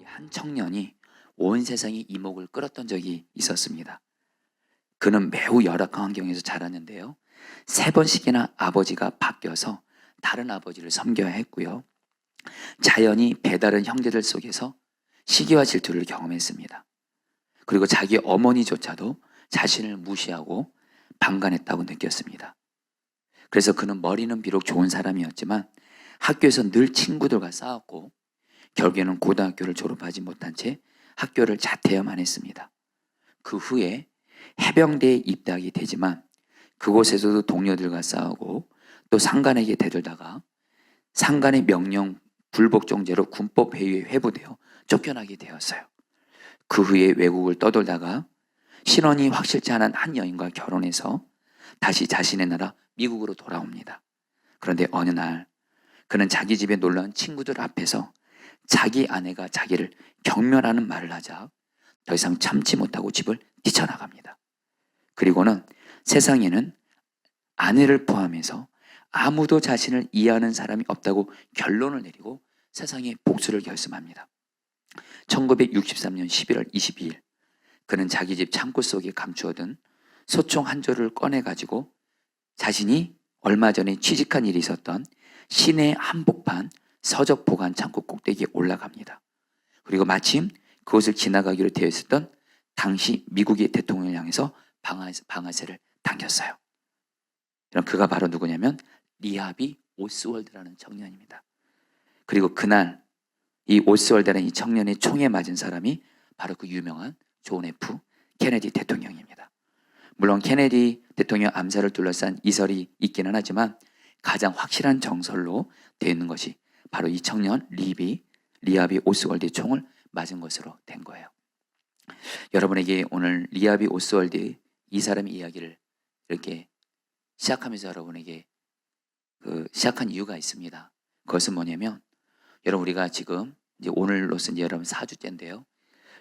한 청년이 온 세상의 이목을 끌었던 적이 있었습니다. 그는 매우 열악한 환경에서 자랐는데요. 3번씩이나 아버지가 바뀌어서 다른 아버지를 섬겨야 했고요. 자연히 배다른 형제들 속에서 시기와 질투를 경험했습니다. 그리고 자기 어머니조차도 자신을 무시하고 방관했다고 느꼈습니다. 그래서 그는 머리는 비록 좋은 사람이었지만 학교에서 늘 친구들과 싸웠고 결국에는 고등학교를 졸업하지 못한 채 학교를 자퇴해야만 했습니다. 그 후에 해병대에 입대하게 되지만 그곳에서도 동료들과 싸우고 또 상관에게 대들다가 상관의 명령 불복종죄로 군법회의에 회부되어 쫓겨나게 되었어요. 그 후에 외국을 떠돌다가 신원이 확실치 않은 한 여인과 결혼해서 다시 자신의 나라 미국으로 돌아옵니다. 그런데 어느 날 그는 자기 집에 놀러온 친구들 앞에서 자기 아내가 자기를 경멸하는 말을 하자 더 이상 참지 못하고 집을 뛰쳐나갑니다. 그리고는 세상에는 아내를 포함해서 아무도 자신을 이해하는 사람이 없다고 결론을 내리고 세상에 복수를 결심합니다. 1963년 11월 22일 그는 자기 집 창고 속에 감추어둔 소총 한 조를 꺼내가지고 자신이 얼마 전에 취직한 일이 있었던 시내 한복판 서적 보관 창고 꼭대기에 올라갑니다. 그리고 마침 그곳을 지나가기로 되어 있었던 당시 미국의 대통령을 향해서 방아쇠를 당겼어요. 그가 바로 누구냐면 리하비 오스월드라는 청년입니다. 그리고 그날 이 오스월드라는 이 청년의 총에 맞은 사람이 바로 그 유명한 존 F 케네디 대통령입니다. 물론 케네디 대통령 암살을 둘러싼 이설이 있기는 하지만 가장 확실한 정설로 되어 있는 것이 바로 이 청년 리하비 오스월드의 총을 맞은 것으로 된 거예요. 여러분에게 오늘 리하비 오스월드 이 사람의 이야기를 이렇게 시작하면서 여러분에게 시작한 이유가 있습니다. 그것은 뭐냐면 여러분 우리가 지금 이제 오늘로서 이제 여러분 4주째인데요.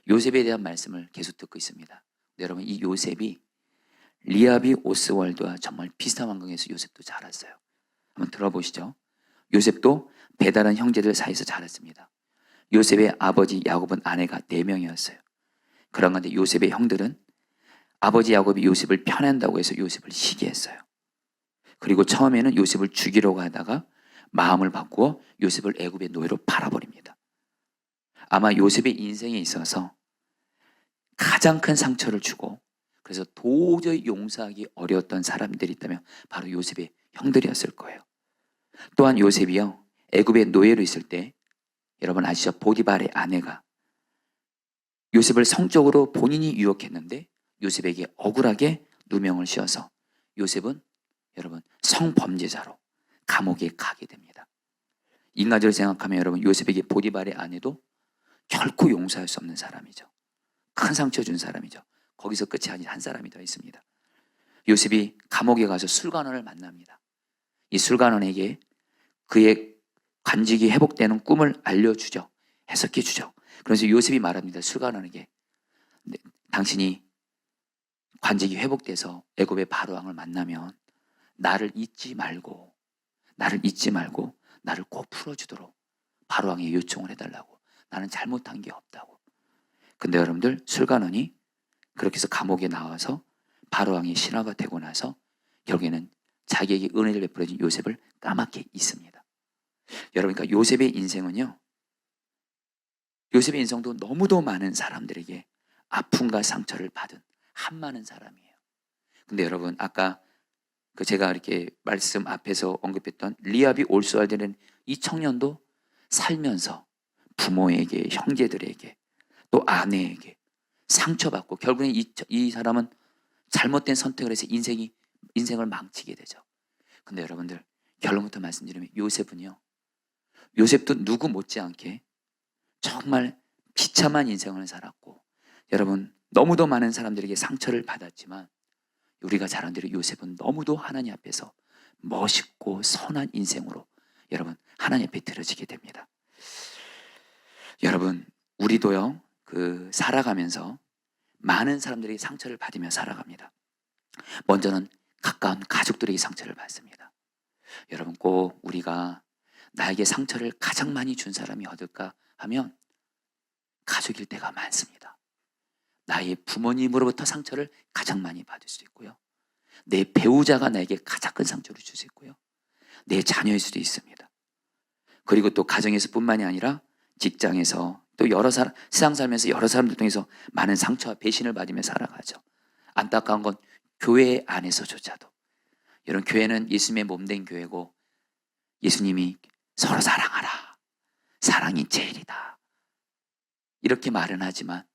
요셉에 대한 말씀을 계속 듣고 있습니다. 여러분 이 요셉이 리하비 오스월드와 정말 비슷한 환경에서 요셉도 자랐어요. 한번 들어보시죠. 요셉도 배다른 형제들 사이에서 자랐습니다. 요셉의 아버지 야곱은 아내가 4명이었어요. 그런 건데 요셉의 형들은 아버지 야곱이 요셉을 편한다고 해서 요셉을 시기했어요. 그리고 처음에는 요셉을 죽이려고 하다가 마음을 바꾸어 요셉을 애굽의 노예로 팔아버립니다. 아마 요셉의 인생에 있어서 가장 큰 상처를 주고 그래서 도저히 용서하기 어려웠던 사람들이 있다면 바로 요셉의 형들이었을 거예요. 또한 요셉이요 애굽의 노예로 있을 때 여러분 아시죠? 보디발의 아내가 요셉을 성적으로 본인이 유혹했는데 요셉에게 억울하게 누명을 씌워서 요셉은 여러분 성범죄자로 감옥에 가게 됩니다. 인간적으로 생각하면 여러분 요셉에게 보디발의 아내도 결코 용서할 수 없는 사람이죠. 큰 상처 준 사람이죠. 거기서 끝이 아닌 한 사람이 더 있습니다. 요셉이 감옥에 가서 술관원을 만납니다. 이 술관원에게 그의 관직이 회복되는 꿈을 알려주죠. 해석해 주죠. 그래서 요셉이 말합니다. 술관원에게 당신이 관직이 회복돼서 애굽의 바로왕을 만나면 나를 잊지 말고 나를 꼭 풀어주도록 바로왕에 요청을 해달라고. 나는 잘못한 게 없다고. 근데 여러분들 술관원이 그렇게 해서 감옥에 나와서 바로왕의 신하가 되고 나서 결국에는 자기에게 은혜를 베풀어준 요셉을 까맣게 잊습니다. 여러분 그러니까 요셉의 인생은요 요셉의 인생도 너무도 많은 사람들에게 아픔과 상처를 받은 한많은 사람이에요. 근데 여러분 아까 제가 이렇게 말씀 앞에서 언급했던 리하비 오스월드는 이 청년도 살면서 부모에게 형제들에게 또 아내에게 상처받고 결국엔 이 사람은 잘못된 선택을 해서 인생을 망치게 되죠. 근데 여러분들 결론부터 말씀드리면 요셉도 누구 못지않게 정말 비참한 인생을 살았고 여러분 너무도 많은 사람들에게 상처를 받았지만 우리가 잘 아는 대로 요셉은 너무도 하나님 앞에서 멋있고 선한 인생으로 여러분 하나님 앞에 드려지게 됩니다. 여러분 우리도요 살아가면서 많은 사람들에게 상처를 받으며 살아갑니다. 먼저는 가까운 가족들에게 상처를 받습니다. 여러분, 꼭 우리가 나에게 상처를 가장 많이 준 사람이 어딜까 하면 가족일 때가 많습니다. 나의 부모님으로부터 상처를 가장 많이 받을 수 있고요. 내 배우자가 나에게 가장 큰 상처를 줄 수 있고요. 내 자녀일 수도 있습니다. 그리고 또 가정에서 뿐만이 아니라 직장에서 또 여러 사람, 세상 살면서 여러 사람들 통해서 많은 상처와 배신을 받으며 살아가죠. 안타까운 건 교회 안에서조차도. 여러분, 교회는 예수님의 몸된 교회고 예수님이 서로 사랑하라, 사랑이 제일이다, 이렇게 말은 하지만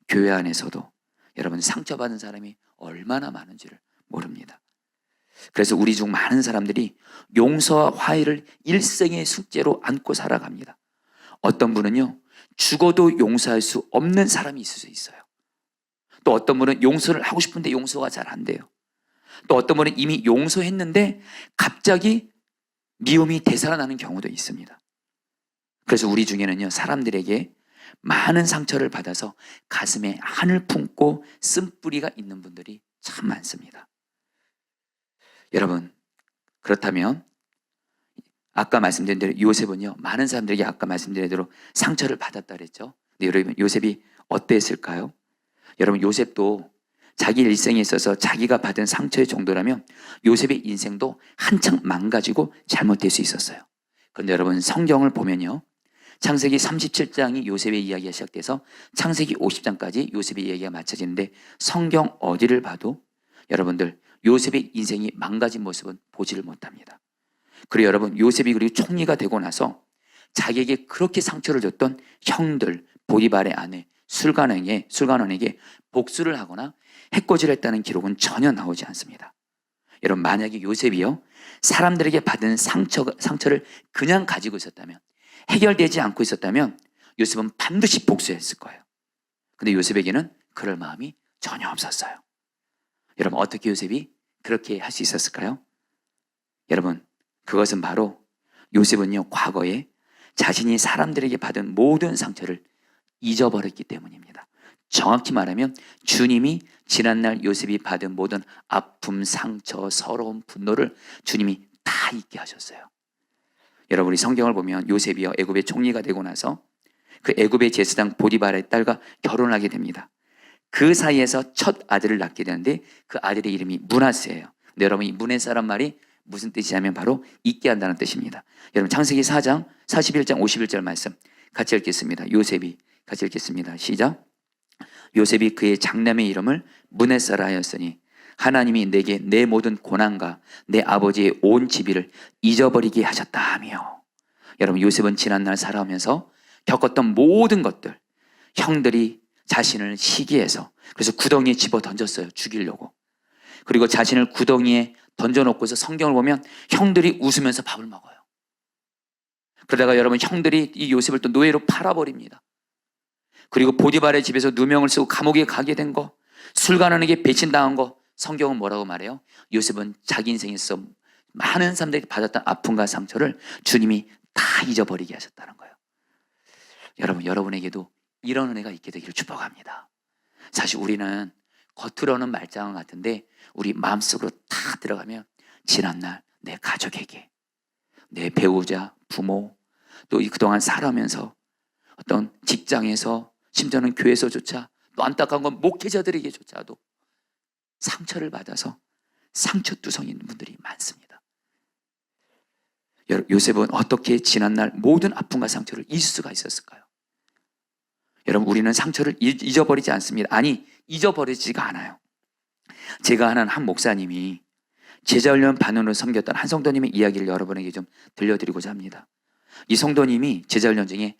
교회 안에서도 여러분, 상처받은 사람이 얼마나 많은지를 모릅니다. 그래서 우리 중 많은 사람들이 용서와 화해를 일생의 숙제로 안고 살아갑니다. 어떤 분은요, 죽어도 용서할 수 없는 사람이 있을 수 있어요. 또 어떤 분은 용서를 하고 싶은데 용서가 잘 안 돼요. 또 어떤 분은 이미 용서했는데 갑자기 미움이 되살아나는 경우도 있습니다. 그래서 우리 중에는요, 사람들에게 많은 상처를 받아서 가슴에 한을 품고 쓴뿌리가 있는 분들이 참 많습니다. 여러분, 그렇다면 아까 말씀드린 대로 요셉은요, 많은 사람들에게 아까 말씀드린 대로 상처를 받았다 그랬죠. 근데 여러분, 요셉이 어땠을까요? 여러분, 요셉도 자기 일생에 있어서 자기가 받은 상처의 정도라면 요셉의 인생도 한창 망가지고 잘못될 수 있었어요. 그런데 여러분, 성경을 보면요, 창세기 37장이 요셉의 이야기가 시작돼서 창세기 50장까지 요셉의 이야기가 마쳐지는데 성경 어디를 봐도 여러분들 요셉의 인생이 망가진 모습은 보지를 못합니다. 그리고 여러분, 요셉이 그리고 총리가 되고 나서 자기에게 그렇게 상처를 줬던 형들, 보디발의 아내 술관원에게 복수를 하거나 해코지를 했다는 기록은 전혀 나오지 않습니다. 여러분, 만약에 요셉이요, 사람들에게 받은 상처를 그냥 가지고 있었다면, 해결되지 않고 있었다면 요셉은 반드시 복수했을 거예요. 근데 요셉에게는 그럴 마음이 전혀 없었어요. 여러분, 어떻게 요셉이 그렇게 할 수 있었을까요? 여러분, 그것은 바로 요셉은요, 과거에 자신이 사람들에게 받은 모든 상처를 잊어버렸기 때문입니다. 정확히 말하면 주님이 지난날 요셉이 받은 모든 아픔, 상처, 서러움, 분노를 주님이 다 잊게 하셨어요. 여러분, 우리 성경을 보면 요셉이요, 애굽의 총리가 되고 나서 그 애굽의 제사장 보디발의 딸과 결혼하게 됩니다. 그 사이에서 첫 아들을 낳게 되는데 그 아들의 이름이 므낫세예요. 근데 여러분, 이 므낫세란 말이 무슨 뜻이냐면 바로 잊게 한다는 뜻입니다. 여러분, 창세기 4장 41장 51절 말씀 같이 읽겠습니다. 요셉이 같이 읽겠습니다. 시작. 요셉이 그의 장남의 이름을 므낫세라 하였으니 하나님이 내게 내 모든 고난과 내 아버지의 온 지비를 잊어버리게 하셨다 하며. 여러분, 요셉은 지난날 살아오면서 겪었던 모든 것들, 형들이 자신을 시기해서 그래서 구덩이에 집어 던졌어요. 죽이려고. 그리고 자신을 구덩이에 던져놓고서 성경을 보면 형들이 웃으면서 밥을 먹어요. 그러다가 여러분, 형들이 이 요셉을 또 노예로 팔아버립니다. 그리고 보디발의 집에서 누명을 쓰고 감옥에 가게 된 거, 술관원에게 배신당한 거, 성경은 뭐라고 말해요? 요셉은 자기 인생에서 많은 사람들이 받았던 아픔과 상처를 주님이 다 잊어버리게 하셨다는 거예요. 여러분, 여러분에게도 이런 은혜가 있게 되기를 축복합니다. 사실 우리는 겉으로는 말짱한 같은데 우리 마음속으로 다 들어가면 지난날 내 가족에게, 내 배우자, 부모, 또 그동안 살아오면서 어떤 직장에서, 심지어는 교회에서조차, 또 안타까운 건 목회자들에게조차도 상처를 받아서 상처투성이 있는 분들이 많습니다. 요셉은 어떻게 지난날 모든 아픔과 상처를 잊을 수가 있었을까요? 여러분, 우리는 상처를 잊어버리지 않습니다. 아니, 잊어버리지가 않아요. 제가 아는 한 목사님이 제자훈련 반원으로 섬겼던 한 성도님의 이야기를 여러분에게 좀 들려드리고자 합니다. 이 성도님이 제자훈련 중에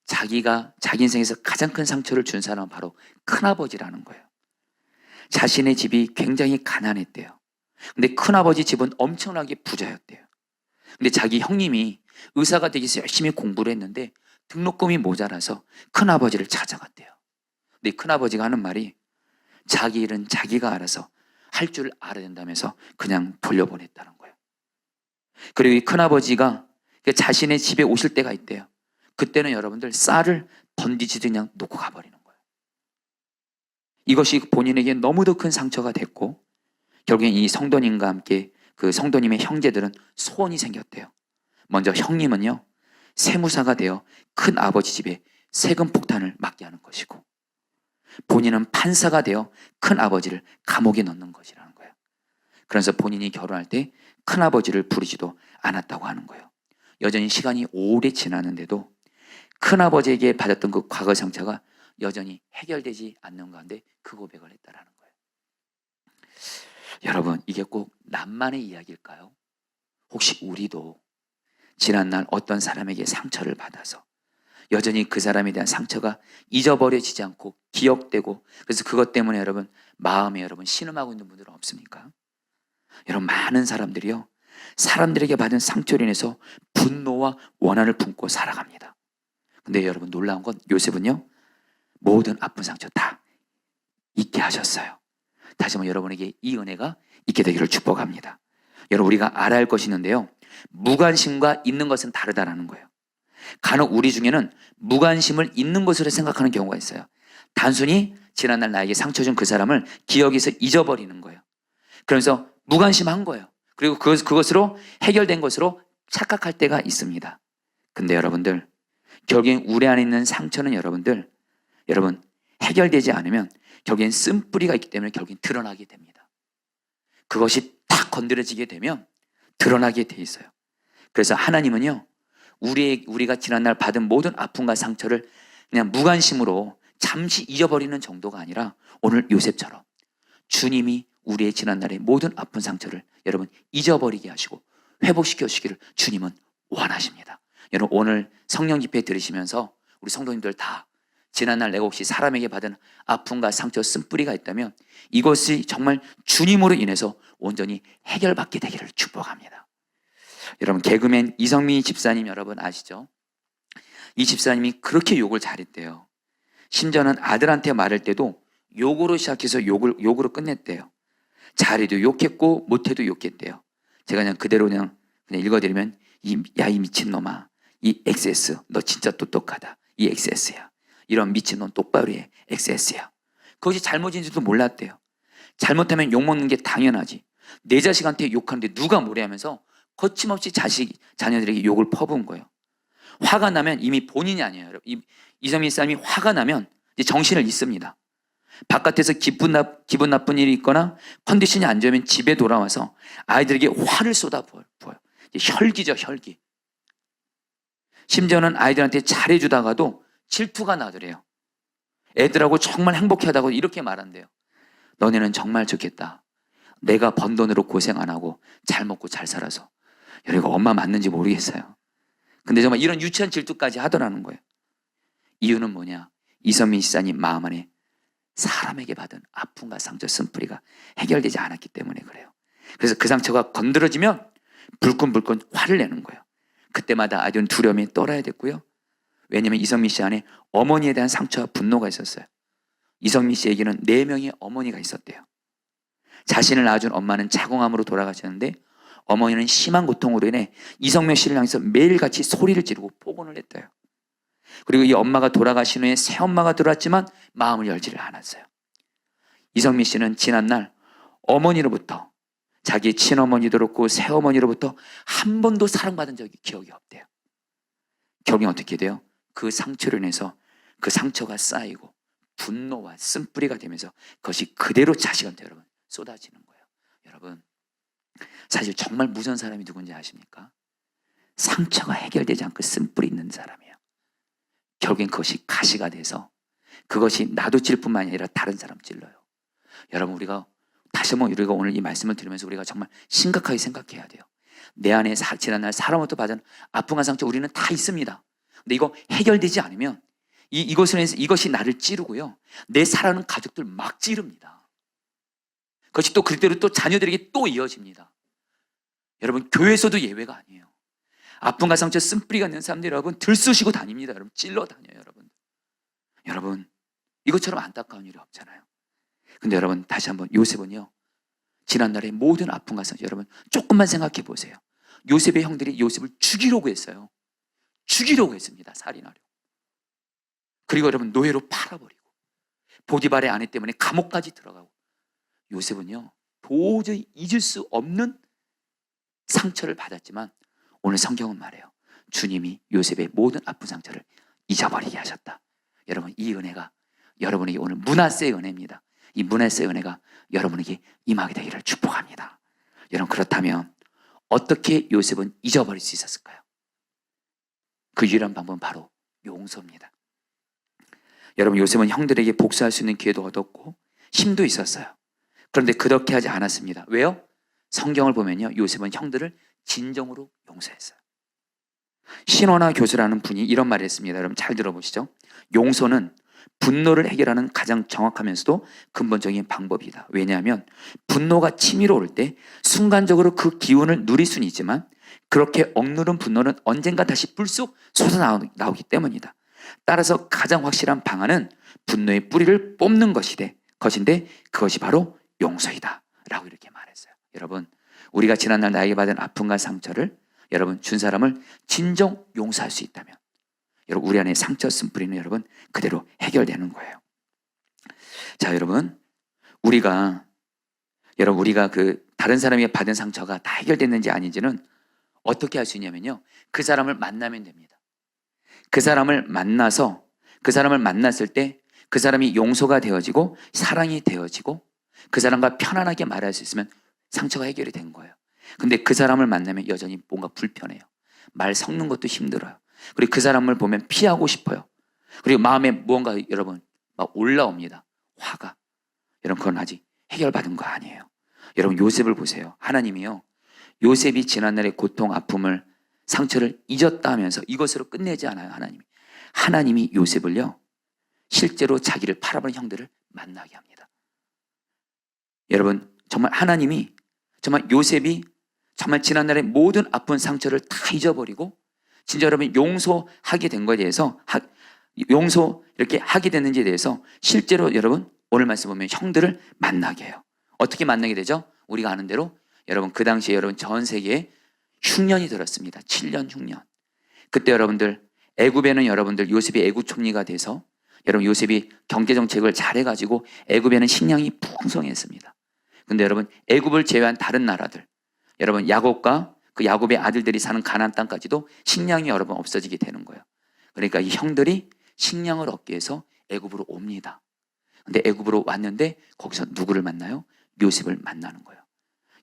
자기가 자기 인생에서 가장 큰 상처를 준 사람은 바로 큰아버지라는 거예요. 자신의 집이 굉장히 가난했대요. 근데 큰아버지 집은 엄청나게 부자였대요. 근데 자기 형님이 의사가 되기 위해서 열심히 공부를 했는데 등록금이 모자라서 큰아버지를 찾아갔대요. 근데 큰아버지가 하는 말이 자기 일은 자기가 알아서 할 줄 알아야 된다면서 그냥 돌려보냈다는 거예요. 그리고 이 큰아버지가 자신의 집에 오실 때가 있대요. 그때는 여러분들 쌀을 던지지도 그냥 놓고 가버리는 거예요. 이것이 본인에게 너무도 큰 상처가 됐고 결국엔 이 성도님과 함께 그 성도님의 형제들은 소원이 생겼대요. 먼저 형님은요, 세무사가 되어 큰 아버지 집에 세금 폭탄을 막게 하는 것이고, 본인은 판사가 되어 큰 아버지를 감옥에 넣는 것이라는 거예요. 그래서 본인이 결혼할 때 큰 아버지를 부르지도 않았다고 하는 거예요. 여전히 시간이 오래 지났는데도 큰 아버지에게 받았던 그 과거 상처가 여전히 해결되지 않는 가운데 그 고백을 했다라는 거예요. 여러분, 이게 꼭 남만의 이야기일까요? 혹시 우리도 지난날 어떤 사람에게 상처를 받아서 여전히 그 사람에 대한 상처가 잊어버려지지 않고 기억되고, 그래서 그것 때문에 여러분 마음에 여러분 신음하고 있는 분들은 없습니까? 여러분, 많은 사람들이요, 사람들에게 받은 상처로 인해서 분노와 원한을 품고 살아갑니다. 근데 여러분, 놀라운 건 요셉은요, 모든 아픈 상처 다 잊게 하셨어요. 다시 한번 여러분에게 이 은혜가 있게 되기를 축복합니다. 여러분, 우리가 알아야 할 것이 있는데요, 무관심과 있는 것은 다르다라는 거예요. 간혹 우리 중에는 무관심을 있는 것으로 생각하는 경우가 있어요. 단순히 지난날 나에게 상처 준 그 사람을 기억에서 잊어버리는 거예요. 그러면서 무관심한 거예요. 그리고 그것으로 해결된 것으로 착각할 때가 있습니다. 근데 여러분들, 결국엔 우리 안에 있는 상처는 여러분 해결되지 않으면 결국엔 쓴뿌리가 있기 때문에 결국엔 드러나게 됩니다. 그것이 딱 건드려지게 되면 드러나게 돼 있어요. 그래서 하나님은요, 우리가 지난날 받은 모든 아픔과 상처를 그냥 무관심으로 잠시 잊어버리는 정도가 아니라 오늘 요셉처럼 주님이 우리의 지난날의 모든 아픈 상처를 여러분 잊어버리게 하시고 회복시켜 주시기를 주님은 원하십니다. 여러분, 오늘 성령 집회 들으시면서 우리 성도님들 다 지난날 내가 혹시 사람에게 받은 아픔과 상처 쓴뿌리가 있다면 이것이 정말 주님으로 인해서 온전히 해결받게 되기를 축복합니다. 여러분, 개그맨 이성미 집사님 여러분 아시죠? 이 집사님이 그렇게 욕을 잘했대요. 심지어는 아들한테 말할 때도 욕으로 시작해서 욕으로 끝냈대요. 잘해도 욕했고 못해도 욕했대요. 제가 그냥 그대로 그냥 읽어드리면, 이 미친놈아, 이 XS 너 진짜 똑똑하다, 이 XS야, 이런 미친놈 똑바로 해, XS야. 그것이 잘못인지도 몰랐대요. 잘못하면 욕먹는 게 당연하지. 내 자식한테 욕하는데 누가 뭐래 하면서 거침없이 자녀들에게 욕을 퍼부은 거예요. 화가 나면 이미 본인이 아니에요. 이성민 사람이 화가 나면 이제 정신을 잃습니다. 바깥에서 기분 나쁜 일이 있거나 컨디션이 안 좋으면 집에 돌아와서 아이들에게 화를 쏟아부어요. 혈기죠, 혈기. 심지어는 아이들한테 잘해주다가도 질투가 나더래요. 애들하고 정말 행복하다고 이렇게 말한대요. 너네는 정말 좋겠다. 내가 번 돈으로 고생 안 하고 잘 먹고 잘 살아서. 여러분, 엄마 맞는지 모르겠어요. 근데 정말 이런 유치한 질투까지 하더라는 거예요. 이유는 뭐냐? 이선민 시사님 마음 안에 사람에게 받은 아픔과 상처 쓴뿌리가 해결되지 않았기 때문에 그래요. 그래서 그 상처가 건드려지면 불끈불끈 화를 내는 거예요. 그때마다 아이들은 두려움에 떨어야 됐고요. 왜냐하면 이성민 씨 안에 어머니에 대한 상처와 분노가 있었어요. 이성민 씨에게는 4명의 어머니가 있었대요. 자신을 낳아준 엄마는 자궁암으로 돌아가셨는데 어머니는 심한 고통으로 인해 이성민 씨를 향해서 매일같이 소리를 지르고 폭언을 했대요. 그리고 이 엄마가 돌아가신 후에 새엄마가 들어왔지만 마음을 열지를 않았어요. 이성민 씨는 지난날 어머니로부터, 자기 친어머니도 그렇고 새어머니로부터 한 번도 사랑받은 적이 기억이 없대요. 결국엔 어떻게 돼요? 그 상처로 인해서 그 상처가 쌓이고 분노와 쓴뿌리가 되면서 그것이 그대로 자식한테 여러분 쏟아지는 거예요. 여러분, 사실 정말 무서운 사람이 누군지 아십니까? 상처가 해결되지 않고 쓴뿌리 있는 사람이에요. 결국엔 그것이 가시가 돼서 그것이 나도 찔 뿐만 아니라 다른 사람 찔러요. 여러분, 우리가 다시 한번 우리가 오늘 이 말씀을 들으면서 우리가 정말 심각하게 생각해야 돼요. 내 안에 지난날 사람부터 받은 아픔과 상처 우리는 다 있습니다. 근데 이거 해결되지 않으면 이것이 나를 찌르고요, 내 사랑하는 가족들 막 찌릅니다. 그것이 또 그대로 또 자녀들에게 또 이어집니다. 여러분, 교회에서도 예외가 아니에요. 아픔과 상처 쓴뿌리가 있는 사람들이 여러분 들쑤시고 다닙니다. 여러분 찔러 다녀요. 여러분 이것처럼 안타까운 일이 없잖아요. 근데 여러분 다시 한번 요셉은요, 지난날의 모든 아픔과 상처 여러분 조금만 생각해 보세요. 요셉의 형들이 요셉을 죽이려고 했어요. 죽이려고 했습니다. 살인하려고. 그리고 여러분 노예로 팔아버리고 보디발의 아내 때문에 감옥까지 들어가고, 요셉은요 도저히 잊을 수 없는 상처를 받았지만 오늘 성경은 말해요. 주님이 요셉의 모든 아픈 상처를 잊어버리게 하셨다. 여러분, 이 은혜가 여러분에게 오늘 므낫세의 은혜입니다. 이 므낫세의 은혜가 여러분에게 임하게 되기를 축복합니다. 여러분, 그렇다면 어떻게 요셉은 잊어버릴 수 있었을까요? 그 유일한 방법은 바로 용서입니다. 여러분, 요셉은 형들에게 복수할 수 있는 기회도 얻었고 힘도 있었어요. 그런데 그렇게 하지 않았습니다. 왜요? 성경을 보면요, 요셉은 형들을 진정으로 용서했어요. 신원화 교수라는 분이 이런 말을 했습니다. 여러분 잘 들어보시죠. 용서는 분노를 해결하는 가장 정확하면서도 근본적인 방법이다. 왜냐하면 분노가 치밀어 올 때 순간적으로 그 기운을 누릴 수는 있지만 그렇게 억누른 분노는 언젠가 다시 불쑥 솟아나오기 때문이다. 따라서 가장 확실한 방안은 분노의 뿌리를 뽑는 것인데 그것이 바로 용서이다 라고 이렇게 말했어요. 여러분, 우리가 지난날 나에게 받은 아픔과 상처를 여러분 준 사람을 진정 용서할 수 있다면 여러분 우리 안에 상처 쓴 뿌리는 여러분 그대로 해결되는 거예요. 자, 여러분 우리가 그 다른 사람에게 받은 상처가 다 해결됐는지 아닌지는 어떻게 할 수 있냐면요, 그 사람을 만나면 됩니다. 그 사람을 만났을 때 그 사람이 용서가 되어지고 사랑이 되어지고 그 사람과 편안하게 말할 수 있으면 상처가 해결이 된 거예요. 근데 그 사람을 만나면 여전히 뭔가 불편해요. 말 섞는 것도 힘들어요. 그리고 그 사람을 보면 피하고 싶어요. 그리고 마음에 무언가 여러분 막 올라옵니다. 화가. 여러분 그건 아직 해결받은 거 아니에요. 여러분 요셉을 보세요. 하나님이요, 요셉이 지난날의 고통, 아픔을, 상처를 잊었다 하면서 이것으로 끝내지 않아요. 하나님이 요셉을요 실제로 자기를 팔아버린 형들을 만나게 합니다. 여러분 정말 하나님이 정말 요셉이 정말 지난날의 모든 아픈 상처를 다 잊어버리고 진짜 여러분 용서하게 된 것에 대해서 용서 이렇게 하게 됐는지에 대해서 실제로 여러분 오늘 말씀 보면 형들을 만나게 해요. 어떻게 만나게 되죠? 우리가 아는 대로 여러분 그 당시에 여러분 전 세계에 흉년이 들었습니다. 7년 흉년. 그때 여러분들 애굽에는 여러분들 요셉이 애굽 총리가 돼서 여러분 요셉이 경제 정책을 잘해가지고 애굽에는 식량이 풍성했습니다. 근데 여러분 애굽을 제외한 다른 나라들, 여러분 야곱과 그 야곱의 아들들이 사는 가나안 땅까지도 식량이 여러분 없어지게 되는 거예요. 그러니까 이 형들이 식량을 얻기 위해서 애굽으로 옵니다. 근데 애굽으로 왔는데 거기서 누구를 만나요? 요셉을 만나는 거예요.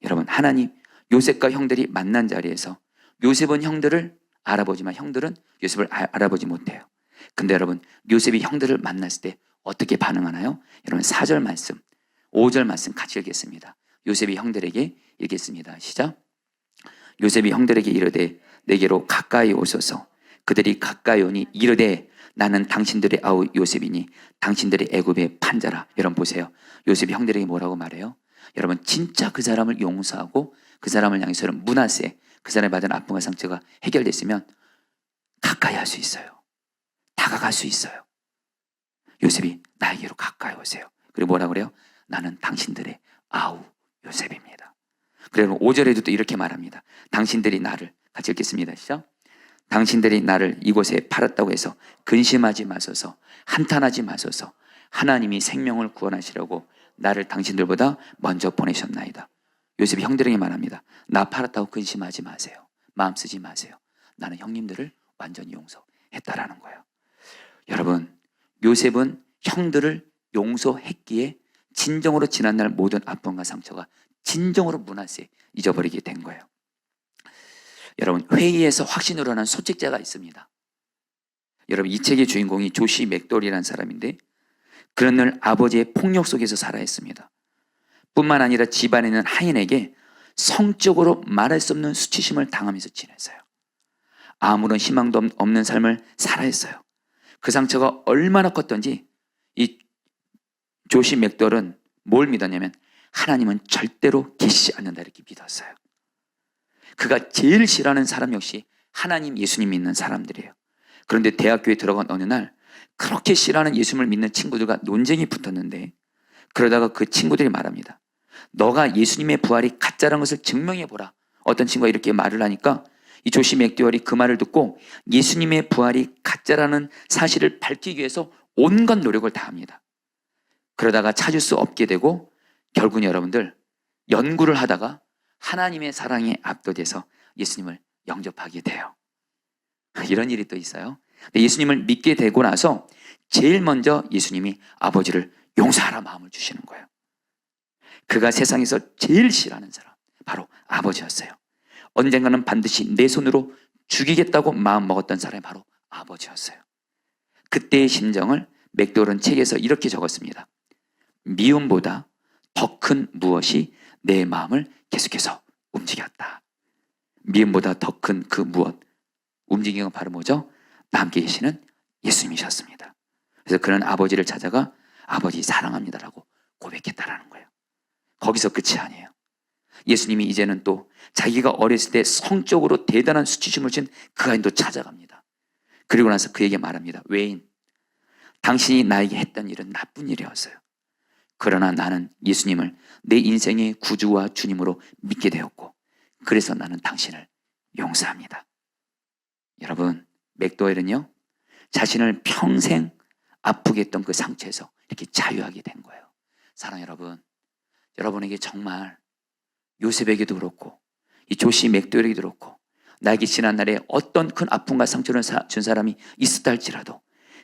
여러분 하나님 요셉과 형들이 만난 자리에서 요셉은 형들을 알아보지만 형들은 요셉을 알아보지 못해요. 근데 여러분 요셉이 형들을 만났을 때 어떻게 반응하나요? 여러분 4절 말씀 5절 말씀 같이 읽겠습니다. 요셉이 형들에게 읽겠습니다. 시작. 요셉이 형들에게 이르되 내게로 가까이 오소서. 그들이 가까이 오니 이르되 나는 당신들의 아우 요셉이니 당신들의 애굽의 판자라. 여러분 보세요. 요셉이 형들에게 뭐라고 말해요? 여러분 진짜 그 사람을 용서하고 그 사람을 향해서 므낫세, 그 사람이 받은 아픔과 상처가 해결됐으면 가까이 할 수 있어요. 다가갈 수 있어요. 요셉이 나에게로 가까이 오세요. 그리고 뭐라 그래요? 나는 당신들의 아우 요셉입니다. 그리고 5절에도 또 이렇게 말합니다. 당신들이 나를, 같이 읽겠습니다. 시작. 당신들이 나를 이곳에 팔았다고 해서 근심하지 마소서, 한탄하지 마소서. 하나님이 생명을 구원하시려고 나를 당신들보다 먼저 보내셨나이다. 요셉이 형들에게 말합니다. 나 팔았다고 근심하지 마세요. 마음 쓰지 마세요. 나는 형님들을 완전히 용서했다라는 거예요. 여러분 요셉은 형들을 용서했기에 진정으로 지난날 모든 아픔과 상처가 진정으로 므낫세 잊어버리게 된 거예요. 여러분 회의에서 확신으로 하는 소책자가 있습니다. 여러분 이 책의 주인공이 조시 맥돌이라는 사람인데 그런 늘 아버지의 폭력 속에서 살아했습니다. 뿐만 아니라 집안에 있는 하인에게 성적으로 말할 수 없는 수치심을 당하면서 지냈어요. 아무런 희망도 없는 삶을 살아했어요. 그 상처가 얼마나 컸던지 이 조시 맥돌은 뭘 믿었냐면 하나님은 절대로 계시지 않는다 이렇게 믿었어요. 그가 제일 싫어하는 사람 역시 하나님 예수님 믿는 사람들이에요. 그런데 대학교에 들어간 어느 날 그렇게 싫어하는 예수님을 믿는 친구들과 논쟁이 붙었는데 그러다가 그 친구들이 말합니다. 너가 예수님의 부활이 가짜라는 것을 증명해보라. 어떤 친구가 이렇게 말을 하니까 이 조시 맥듀얼이 그 말을 듣고 예수님의 부활이 가짜라는 사실을 밝히기 위해서 온갖 노력을 다합니다. 그러다가 찾을 수 없게 되고 결국은 여러분들 연구를 하다가 하나님의 사랑에 압도돼서 예수님을 영접하게 돼요. 이런 일이 또 있어요. 예수님을 믿게 되고 나서 제일 먼저 예수님이 아버지를 용서하라 마음을 주시는 거예요. 그가 세상에서 제일 싫어하는 사람 바로 아버지였어요. 언젠가는 반드시 내 손으로 죽이겠다고 마음 먹었던 사람이 바로 아버지였어요. 그때의 심정을 맥도웰은 책에서 이렇게 적었습니다. 미움보다 더 큰 무엇이 내 마음을 계속해서 움직였다. 미움보다 더 큰 그 무엇, 움직인 건 바로 뭐죠? 함께 계시는 예수님이셨습니다. 그래서 그는 아버지를 찾아가 아버지 사랑합니다라고 고백했다라는 거예요. 거기서 끝이 아니에요. 예수님이 이제는 또 자기가 어렸을 때 성적으로 대단한 수치심을 진 그 아이도 찾아갑니다. 그리고 나서 그에게 말합니다. 외인, 당신이 나에게 했던 일은 나쁜 일이었어요. 그러나 나는 예수님을 내 인생의 구주와 주님으로 믿게 되었고 그래서 나는 당신을 용서합니다. 여러분, 맥도웰은요 자신을 평생 아프게 했던 그 상처에서 이렇게 자유하게 된 거예요. 사랑 여러분, 여러분에게 정말 요셉에게도 그렇고 이 조시 맥도웰에게도 그렇고 나에게 지난날에 어떤 큰 아픔과 상처를 준 사람이 있었다 할지라도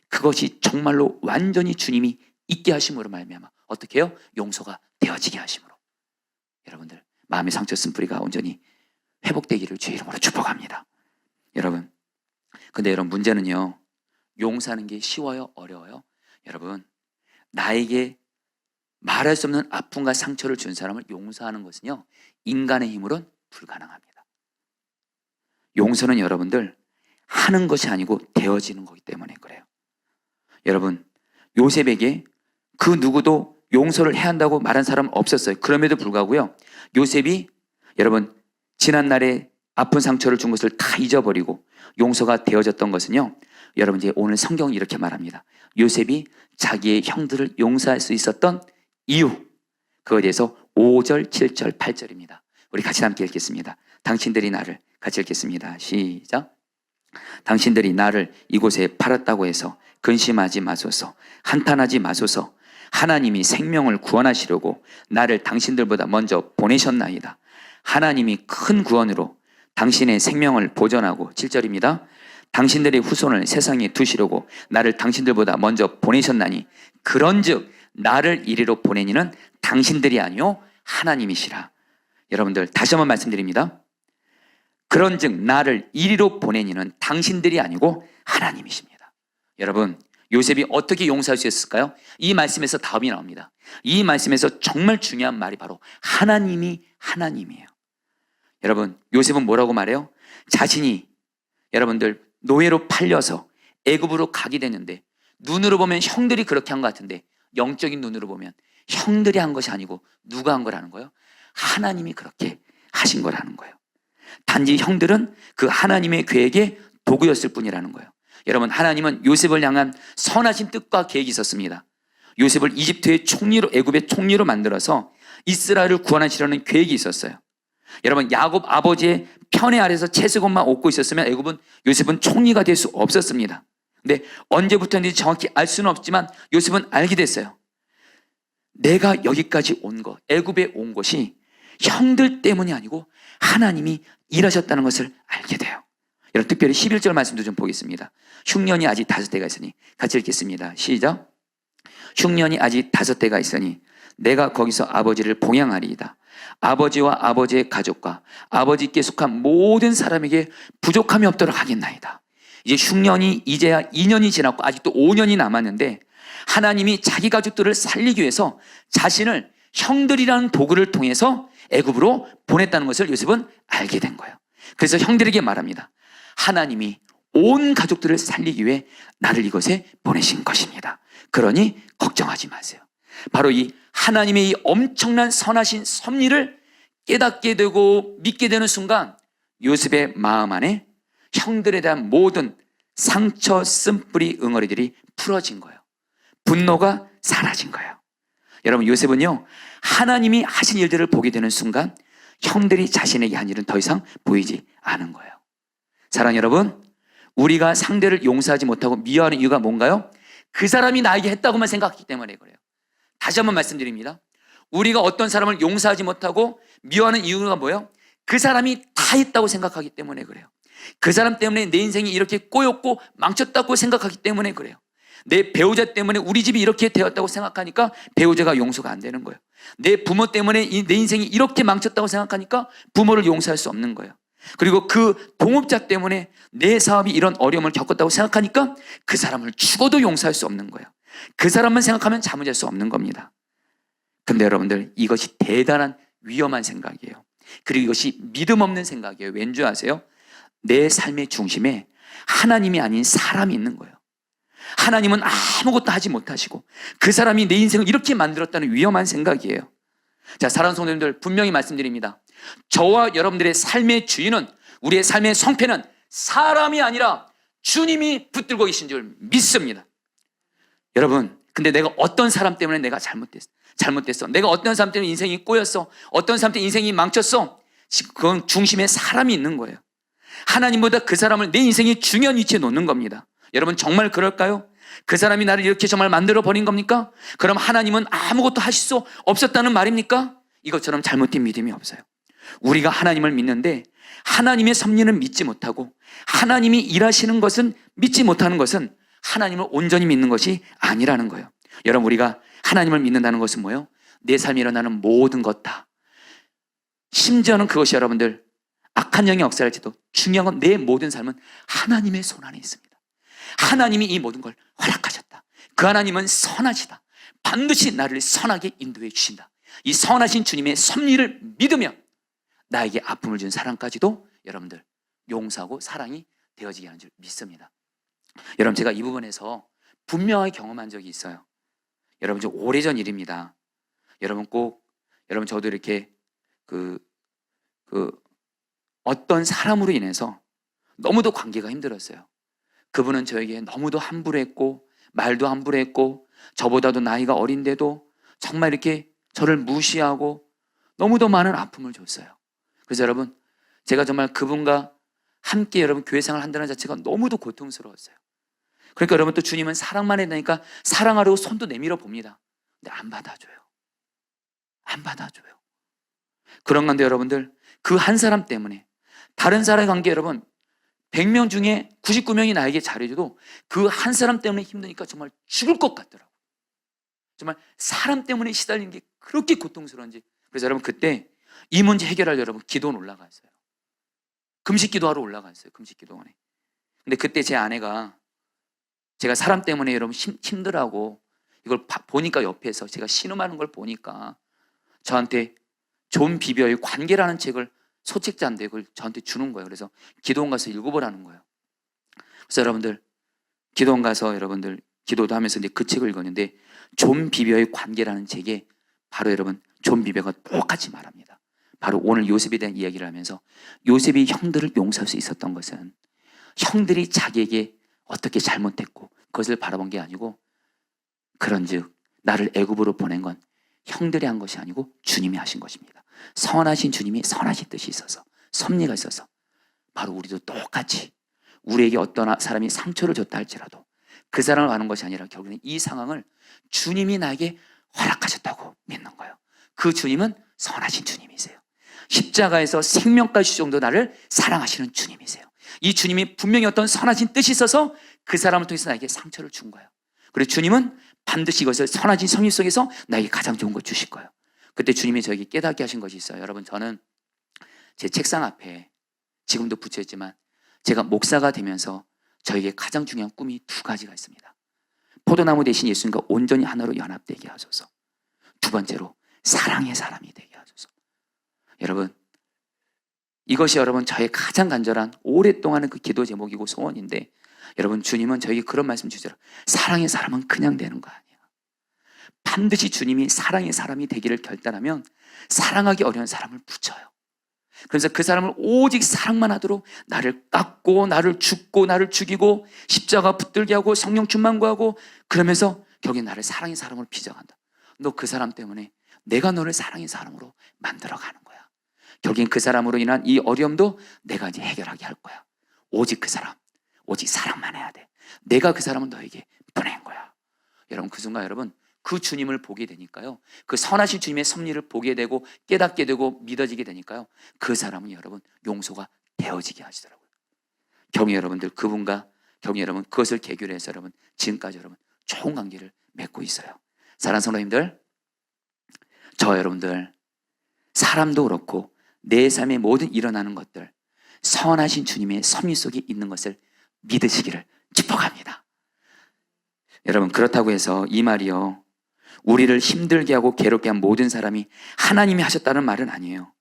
그것이 정말로 완전히 주님이 있게 하심으로 말미암아 어떻게 해요? 용서가 되어지게 하심으로 여러분들 마음의 상처 쓴 뿌리가 온전히 회복되기를 주의 이름으로 축복합니다. 여러분, 근데 여러분 문제는요 용서하는 게 쉬워요? 어려워요? 여러분, 나에게 말할 수 없는 아픔과 상처를 준 사람을 용서하는 것은요 인간의 힘으로는 불가능합니다. 용서는 여러분들 하는 것이 아니고 되어지는 거기 때문에 그래요. 여러분, 요셉에게 그 누구도 용서를 해야 한다고 말한 사람은 없었어요. 그럼에도 불구하고요 요셉이 여러분 지난날에 아픈 상처를 준 것을 다 잊어버리고 용서가 되어졌던 것은요 여러분 이제 오늘 성경이 이렇게 말합니다. 요셉이 자기의 형들을 용서할 수 있었던 이유, 그거에 대해서 5절, 7절, 8절입니다. 우리 같이 함께 읽겠습니다. 당신들이 나를 같이 읽겠습니다. 시작. 당신들이 나를 이곳에 팔았다고 해서 근심하지 마소서, 한탄하지 마소서. 하나님이 생명을 구원하시려고 나를 당신들보다 먼저 보내셨나이다. 하나님이 큰 구원으로 당신의 생명을 보전하고 7절입니다. 당신들의 후손을 세상에 두시려고 나를 당신들보다 먼저 보내셨나니 그런즉 나를 이리로 보내니는 당신들이 아니요 하나님이시라. 여러분들 다시 한번 말씀드립니다. 그런즉 나를 이리로 보내니는 당신들이 아니고 하나님이십니다. 여러분, 요셉이 어떻게 용서할 수 있었을까요? 이 말씀에서 답이 나옵니다. 이 말씀에서 정말 중요한 말이 바로 하나님이 하나님이에요. 여러분, 요셉은 뭐라고 말해요? 자신이 여러분들 노예로 팔려서 애굽으로 가게 됐는데 눈으로 보면 형들이 그렇게 한 것 같은데 영적인 눈으로 보면 형들이 한 것이 아니고 누가 한 거라는 거예요? 하나님이 그렇게 하신 거라는 거예요. 단지 형들은 그 하나님의 계획의 도구였을 뿐이라는 거예요. 여러분, 하나님은 요셉을 향한 선하신 뜻과 계획이 있었습니다. 요셉을 이집트의 총리로, 애굽의 총리로 만들어서 이스라엘을 구원하시려는 계획이 있었어요. 여러분, 야곱 아버지의 편애 아래서 채색옷만 옷고 있었으면 요셉은 총리가 될 수 없었습니다. 근데 언제부터인지 정확히 알 수는 없지만 요셉은 알게 됐어요. 내가 여기까지 온 것, 애굽에 온 것이 형들 때문이 아니고 하나님이 일하셨다는 것을 알게 돼요. 여러분, 특별히 11절 말씀도 좀 보겠습니다. 흉년이 아직 5대가 있으니 같이 읽겠습니다. 시작. 흉년이 아직 5대가 있으니 내가 거기서 아버지를 봉양하리이다. 아버지와 아버지의 가족과 아버지께 속한 모든 사람에게 부족함이 없도록 하겠나이다. 이제 흉년이 이제야 2년이 지났고 아직도 5년이 남았는데 하나님이 자기 가족들을 살리기 위해서 자신을 형들이라는 도구를 통해서 애굽으로 보냈다는 것을 요셉은 알게 된 거예요. 그래서 형들에게 말합니다. 하나님이 온 가족들을 살리기 위해 나를 이곳에 보내신 것입니다. 그러니 걱정하지 마세요. 바로 이 하나님의 이 엄청난 선하신 섭리를 깨닫게 되고 믿게 되는 순간 요셉의 마음 안에 형들에 대한 모든 상처, 쓴뿌리, 응어리들이 풀어진 거예요. 분노가 사라진 거예요. 여러분, 요셉은요 하나님이 하신 일들을 보게 되는 순간 형들이 자신에게 한 일은 더 이상 보이지 않은 거예요. 사랑 여러분, 우리가 상대를 용서하지 못하고 미워하는 이유가 뭔가요? 그 사람이 나에게 했다고만 생각하기 때문에 그래요. 다시 한번 말씀드립니다. 우리가 어떤 사람을 용서하지 못하고 미워하는 이유가 뭐예요? 그 사람이 다 했다고 생각하기 때문에 그래요. 그 사람 때문에 내 인생이 이렇게 꼬였고 망쳤다고 생각하기 때문에 그래요. 내 배우자 때문에 우리 집이 이렇게 되었다고 생각하니까 배우자가 용서가 안 되는 거예요. 내 부모 때문에 내 인생이 이렇게 망쳤다고 생각하니까 부모를 용서할 수 없는 거예요. 그리고 그 동업자 때문에 내 사업이 이런 어려움을 겪었다고 생각하니까 그 사람을 죽어도 용서할 수 없는 거예요. 그 사람만 생각하면 잠을 잘 수 없는 겁니다. 근데 여러분들, 이것이 대단한 위험한 생각이에요. 그리고 이것이 믿음 없는 생각이에요. 왠지 아세요? 내 삶의 중심에 하나님이 아닌 사람이 있는 거예요. 하나님은 아무것도 하지 못하시고 그 사람이 내 인생을 이렇게 만들었다는 위험한 생각이에요. 자, 사랑하는 성도님들, 분명히 말씀드립니다. 저와 여러분들의 삶의 주인은, 우리의 삶의 성패는 사람이 아니라 주님이 붙들고 계신 줄 믿습니다. 여러분, 근데 내가 어떤 사람 때문에 내가 잘못됐어. 내가 어떤 사람 때문에 인생이 꼬였어. 어떤 사람 때문에 인생이 망쳤어. 그건 중심에 사람이 있는 거예요. 하나님보다 그 사람을 내 인생의 중요한 위치에 놓는 겁니다. 여러분, 정말 그럴까요? 그 사람이 나를 이렇게 정말 만들어 버린 겁니까? 그럼 하나님은 아무것도 하실 수 없었다는 말입니까? 이것처럼 잘못된 믿음이 없어요. 우리가 하나님을 믿는데 하나님의 섭리는 믿지 못하고 하나님이 일하시는 것은 믿지 못하는 것은 하나님을 온전히 믿는 것이 아니라는 거예요. 여러분, 우리가 하나님을 믿는다는 것은 뭐예요? 내 삶에 일어나는 모든 것 다, 심지어는 그것이 여러분들 악한 영이 역사할지도 중요한 건 내 모든 삶은 하나님의 손 안에 있습니다. 하나님이 이 모든 걸 허락하셨다. 그 하나님은 선하시다. 반드시 나를 선하게 인도해 주신다. 이 선하신 주님의 섭리를 믿으며 나에게 아픔을 준 사랑까지도 여러분들 용서하고 사랑이 되어지게 하는 줄 믿습니다. 여러분, 제가 이 부분에서 분명하게 경험한 적이 있어요. 여러분, 좀 오래전 일입니다. 여러분, 저도 이렇게 어떤 사람으로 인해서 너무도 관계가 힘들었어요. 그분은 저에게 너무도 함부로 했고 말도 함부로 했고 저보다도 나이가 어린데도 정말 이렇게 저를 무시하고 너무도 많은 아픔을 줬어요. 그래서 여러분, 제가 정말 그분과 함께 여러분 교회 생활을 한다는 자체가 너무도 고통스러웠어요. 그러니까 여러분, 또 주님은 사랑만 해야 되니까 사랑하려고 손도 내밀어 봅니다. 근데 안 받아줘요. 안 받아줘요. 그런 건데 여러분들, 그 한 사람 때문에 다른 사람의 관계, 여러분 100명 중에 99명이 나에게 잘해줘도 그 한 사람 때문에 힘드니까 정말 죽을 것 같더라고요. 정말 사람 때문에 시달리는 게 그렇게 고통스러운지. 그래서 여러분, 그때 이 문제 해결하려고 여러분 기도원 올라갔어요. 금식 기도하러 올라갔어요. 금식 기도원에. 근데 그때 제 아내가, 제가 사람 때문에 여러분 힘들하고 이걸 보니까, 옆에서 제가 신음하는 걸 보니까 저한테 존 비벼의 관계라는 책을, 소책자인데 그걸 저한테 주는 거예요. 그래서 기도원 가서 읽어보라는 거예요. 그래서 여러분들, 기도원 가서 여러분들 기도도 하면서 이제 그 책을 읽었는데, 존 비벼의 관계라는 책에 바로 여러분 존 비벼가 똑같이 말합니다. 바로 오늘 요셉에 대한 이야기를 하면서 요셉이 형들을 용서할 수 있었던 것은 형들이 자기에게 어떻게 잘못했고 그것을 바라본 게 아니고, 그런즉 나를 애굽으로 보낸 건 형들이 한 것이 아니고 주님이 하신 것입니다. 선하신 주님이 선하신 뜻이 있어서, 섭리가 있어서 바로 우리도 똑같이 우리에게 어떤 사람이 상처를 줬다 할지라도 그 사람을 하는 것이 아니라 결국은 이 상황을 주님이 나에게 허락하셨다고 믿는 거예요. 그 주님은 선하신 주님이세요. 십자가에서 생명까지 줄 정도 나를 사랑하시는 주님이세요. 이 주님이 분명히 어떤 선하신 뜻이 있어서 그 사람을 통해서 나에게 상처를 준 거예요. 그리고 주님은 반드시 이것을 선하신 섭리 속에서 나에게 가장 좋은 걸 주실 거예요. 그때 주님이 저에게 깨닫게 하신 것이 있어요. 여러분, 저는 제 책상 앞에 지금도 붙여있지만 제가 목사가 되면서 저에게 가장 중요한 꿈이 두 가지가 있습니다. 포도나무 대신 예수님과 온전히 하나로 연합되게 하소서. 두 번째로 사랑의 사람이 되게 하소서. 여러분, 이것이 여러분 저의 가장 간절한 오랫동안의 그 기도 제목이고 소원인데, 여러분, 주님은 저에게 그런 말씀 주시더라. 사랑의 사람은 그냥 되는 거 아니야. 반드시 주님이 사랑의 사람이 되기를 결단하면 사랑하기 어려운 사람을 붙여요. 그래서 그 사람을 오직 사랑만 하도록 나를 깎고 나를 죽고 나를 죽이고 십자가 붙들게 하고 성령 충만 구하고, 그러면서 결국에 나를 사랑의 사람으로 빚어간다. 너 그 사람 때문에 내가 너를 사랑의 사람으로 만들어가는 거야. 결국엔 그 사람으로 인한 이 어려움도 내가 이제 해결하게 할 거야. 오직 그 사람, 오직 사랑만 해야 돼. 내가 그 사람은 너에게 보낸 거야. 여러분, 그 순간 여러분 그 주님을 보게 되니까요, 그 선하신 주님의 섭리를 보게 되고 깨닫게 되고 믿어지게 되니까요, 그 사람은 여러분 용서가 되어지게 하시더라고요. 경희 여러분들, 그분과 경희 여러분, 그것을 계기로 해서 여러분 지금까지 여러분 좋은 관계를 맺고 있어요. 사랑하는 성도님들, 저 여러분들 사람도 그렇고 내 삶에 모든 일어나는 것들 선하신 주님의 섭리 속에 있는 것을 믿으시기를 축복합니다. 여러분, 그렇다고 해서 이 말이요, 우리를 힘들게 하고 괴롭게 한 모든 사람이 하나님이 하셨다는 말은 아니에요.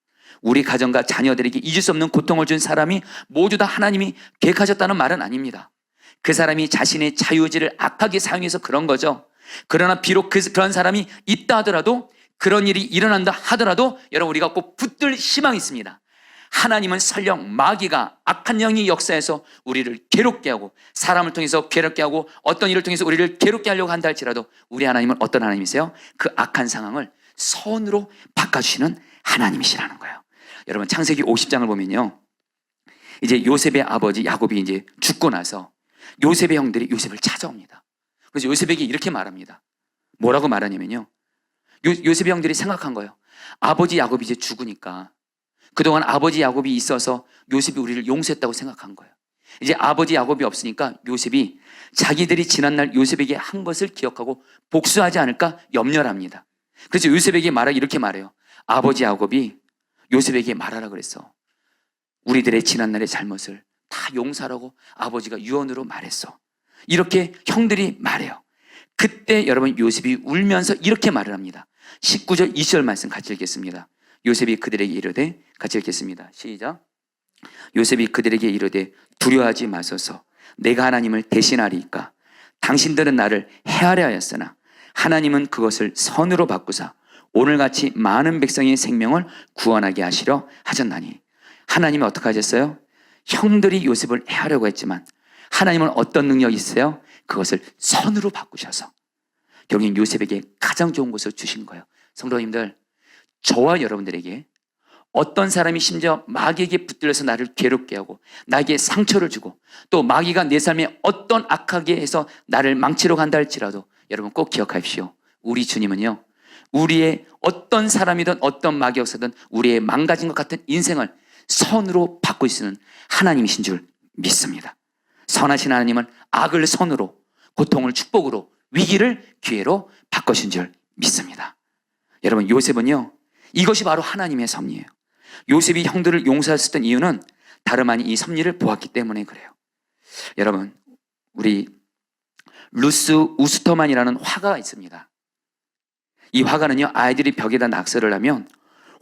우리 가정과 자녀들에게 잊을 수 없는 고통을 준 사람이 모두 다 하나님이 계획하셨다는 말은 아닙니다. 그 사람이 자신의 자유의지를 악하게 사용해서 그런 거죠. 그러나 비록 그런 사람이 있다 하더라도, 그런 일이 일어난다 하더라도 여러분, 우리가 꼭 붙들 희망이 있습니다. 하나님은 설령 마귀가 악한 영이 역사해서 우리를 괴롭게 하고 사람을 통해서 괴롭게 하고 어떤 일을 통해서 우리를 괴롭게 하려고 한다 할지라도 우리 하나님은 어떤 하나님이세요? 그 악한 상황을 선으로 바꿔주시는 하나님이시라는 거예요. 여러분, 창세기 50장을 보면요, 이제 요셉의 아버지 야곱이 이제 죽고 나서 요셉의 형들이 요셉을 찾아옵니다. 그래서 요셉에게 이렇게 말합니다. 뭐라고 말하냐면요, 요셉의 형들이 생각한 거예요. 아버지 야곱이 이제 죽으니까 그동안 아버지 야곱이 있어서 요셉이 우리를 용서했다고 생각한 거예요. 이제 아버지 야곱이 없으니까 요셉이 자기들이 지난날 요셉에게 한 것을 기억하고 복수하지 않을까 염려를 합니다. 그래서 요셉에게 이렇게 말해요. 아버지 야곱이 요셉에게 말하라 그랬어. 우리들의 지난날의 잘못을 다 용서하라고 아버지가 유언으로 말했어. 이렇게 형들이 말해요. 그때 여러분, 요셉이 울면서 이렇게 말을 합니다. 19절 20절 말씀 같이 읽겠습니다. 요셉이 그들에게 이르되, 같이 읽겠습니다. 시작. 요셉이 그들에게 이르되 두려워하지 마소서. 내가 하나님을 대신하리이까. 당신들은 나를 해하려 하였으나 하나님은 그것을 선으로 바꾸사 오늘같이 많은 백성의 생명을 구원하게 하시려 하셨나니. 하나님은 어떻게 하셨어요? 형들이 요셉을 해하려고 했지만 하나님은 어떤 능력이 있어요? 그것을 선으로 바꾸셔서 여기 요셉에게 가장 좋은 것을 주신 거예요. 성도님들, 저와 여러분들에게 어떤 사람이 심지어 마귀에게 붙들려서 나를 괴롭게 하고 나에게 상처를 주고 또 마귀가 내 삶에 어떤 악하게 해서 나를 망치려고 한다 할지라도 여러분 꼭 기억하십시오. 우리 주님은요, 우리의 어떤 사람이든 어떤 마귀 역사든 우리의 망가진 것 같은 인생을 선으로 바꾸시는 하나님이신 줄 믿습니다. 선하신 하나님은 악을 선으로, 고통을 축복으로, 위기를 기회로 바꾸신 줄 믿습니다. 여러분, 요셉은요, 이것이 바로 하나님의 섭리예요. 요셉이 형들을 용서했었던 이유는 다름 아닌 이 섭리를 보았기 때문에 그래요. 여러분, 우리 루스 우스터만이라는 화가가 있습니다. 이 화가는요, 아이들이 벽에다 낙서를 하면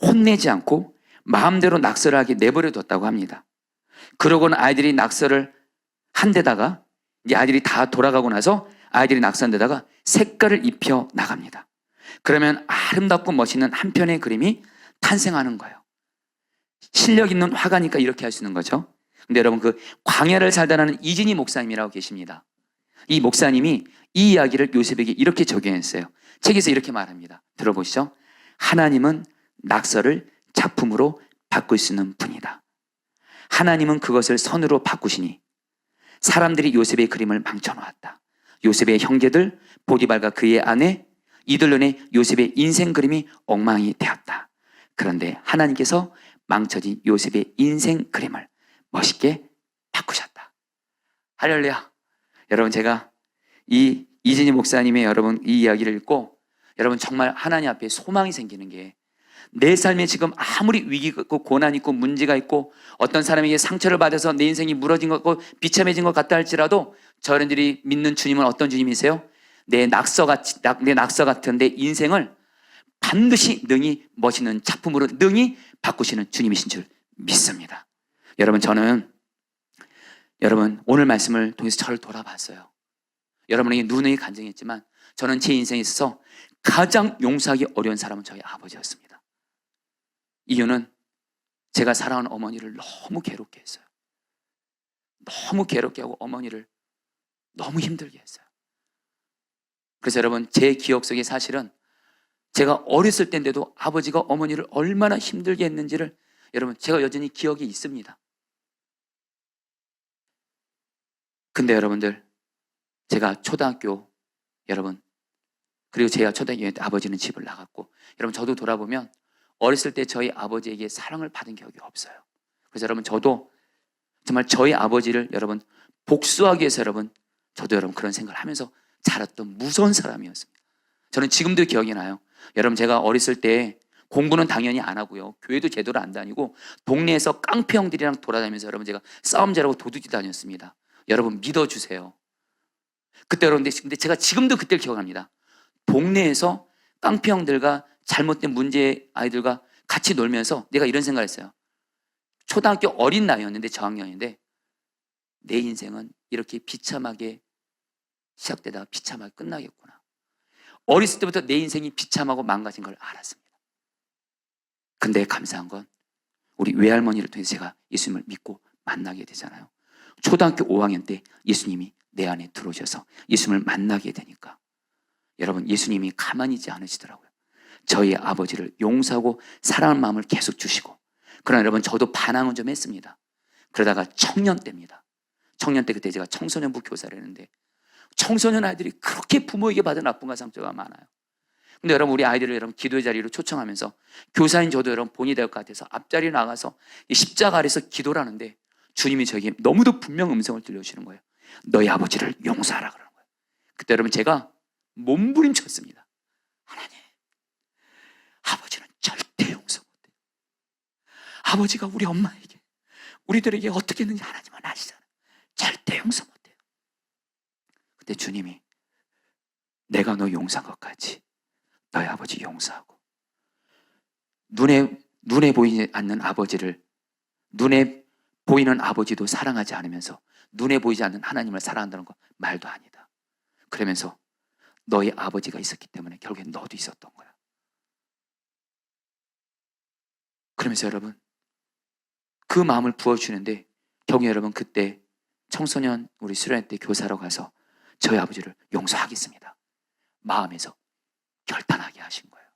혼내지 않고 마음대로 낙서를 하게 내버려 뒀다고 합니다. 그러고는 아이들이 낙서를 한 데다가 이제 아이들이 다 돌아가고 나서 아이들이 낙서한 데다가 색깔을 입혀 나갑니다. 그러면 아름답고 멋있는 한 편의 그림이 탄생하는 거예요. 실력 있는 화가니까 이렇게 할 수 있는 거죠. 근데 여러분, 그 광야를 살다라는 이진희 목사님이라고 계십니다. 이 목사님이 이 이야기를 요셉에게 이렇게 적용했어요. 책에서 이렇게 말합니다. 들어보시죠. 하나님은 낙서를 작품으로 바꿀 수 있는 분이다. 하나님은 그것을 선으로 바꾸시니 사람들이 요셉의 그림을 망쳐놓았다. 요셉의 형제들 보디발과 그의 아내, 이들 눈에 요셉의 인생 그림이 엉망이 되었다. 그런데 하나님께서 망쳐진 요셉의 인생 그림을 멋있게 바꾸셨다. 할렐루야. 여러분, 제가 이 이진희 목사님의 여러분 이 이야기를 읽고 여러분 정말 하나님 앞에 소망이 생기는 게, 내 삶에 지금 아무리 위기가 있고 고난이 있고 문제가 있고 어떤 사람에게 상처를 받아서 내 인생이 무너진 것 같고 비참해진 것 같다 할지라도 저희들이 믿는 주님은 어떤 주님이세요? 내 낙서 같은 내 인생을 반드시 능히 멋있는 작품으로 능히 바꾸시는 주님이신 줄 믿습니다. 여러분, 저는 오늘 말씀을 통해서 저를 돌아봤어요. 여러분에게 누누이 간증했지만 저는 제 인생에 있어서 가장 용서하기 어려운 사람은 저희 아버지였습니다. 이유는 제가 살아온 어머니를 너무 괴롭게 했어요. 너무 괴롭게 하고 어머니를 너무 힘들게 했어요. 그래서 여러분, 제 기억 속에 사실은 제가 어렸을 때인데도 아버지가 어머니를 얼마나 힘들게 했는지를 여러분 제가 여전히 기억이 있습니다. 근데 여러분들, 제가 초등학교 여러분 그리고 제가 초등학교 때 아버지는 집을 나갔고, 여러분 저도 돌아보면 어렸을 때 저희 아버지에게 사랑을 받은 기억이 없어요. 그래서 여러분 저도 정말 저희 아버지를 여러분 복수하기 위해서 여러분 저도 여러분 그런 생각을 하면서 자랐던 무서운 사람이었습니다. 저는 지금도 기억이 나요. 여러분 제가 어렸을 때 공부는 당연히 안 하고요, 교회도 제대로 안 다니고 동네에서 깡패 형들이랑 돌아다니면서 여러분 제가 싸움 잘하고 도둑질 다녔습니다. 여러분 믿어주세요. 그때 여러분 근데 제가 지금도 그때를 기억합니다. 동네에서 깡패 형들과 잘못된 문제 아이들과 같이 놀면서 내가 이런 생각을 했어요. 초등학교 어린 나이였는데 저학년인데 내 인생은 이렇게 비참하게 시작되다가 비참하게 끝나겠구나. 어렸을 때부터 내 인생이 비참하고 망가진 걸 알았습니다. 근데 감사한 건 우리 외할머니를 통해서 제가 예수님을 믿고 만나게 되잖아요. 초등학교 5학년 때 예수님이 내 안에 들어오셔서 예수님을 만나게 되니까 여러분 예수님이 가만히 있지 않으시더라고요. 저희 아버지를 용서하고 사랑하는 마음을 계속 주시고, 그러나 여러분 저도 반항은 좀 했습니다. 그러다가 청년 때입니다. 청년 때 그때 제가 청소년부 교사를 했는데 청소년 아이들이 그렇게 부모에게 받은 아픔과 상처가 많아요. 근데 여러분 우리 아이들을 여러분 기도의 자리로 초청하면서 교사인 저도 여러분 본이 될 것 같아서 앞자리에 나가서 이 십자가 아래서 기도를 하는데 주님이 저에게 너무도 분명 음성을 들려주시는 거예요. 너희 아버지를 용서하라 그러는 거예요. 그때 여러분 제가 몸부림쳤습니다. 하나님, 아버지는 절대 용서 못해요. 아버지가 우리 엄마에게 우리들에게 어떻게 했는지 하나님은 아시잖아요. 절대 용서 못해요. 그때 주님이 내가 너 용서한 것까지 너희 아버지 용서하고, 눈에 보이지 않는 아버지를, 눈에 보이는 아버지도 사랑하지 않으면서 눈에 보이지 않는 하나님을 사랑한다는 건 말도 아니다. 그러면서 너희 아버지가 있었기 때문에 결국엔 너도 있었던 거야. 그러면서 여러분 그 마음을 부어주는데 결국 여러분 그때 청소년 우리 수련회 때 교사로 가서 저희 아버지를 용서하겠습니다 마음에서 결단하게 하신 거예요.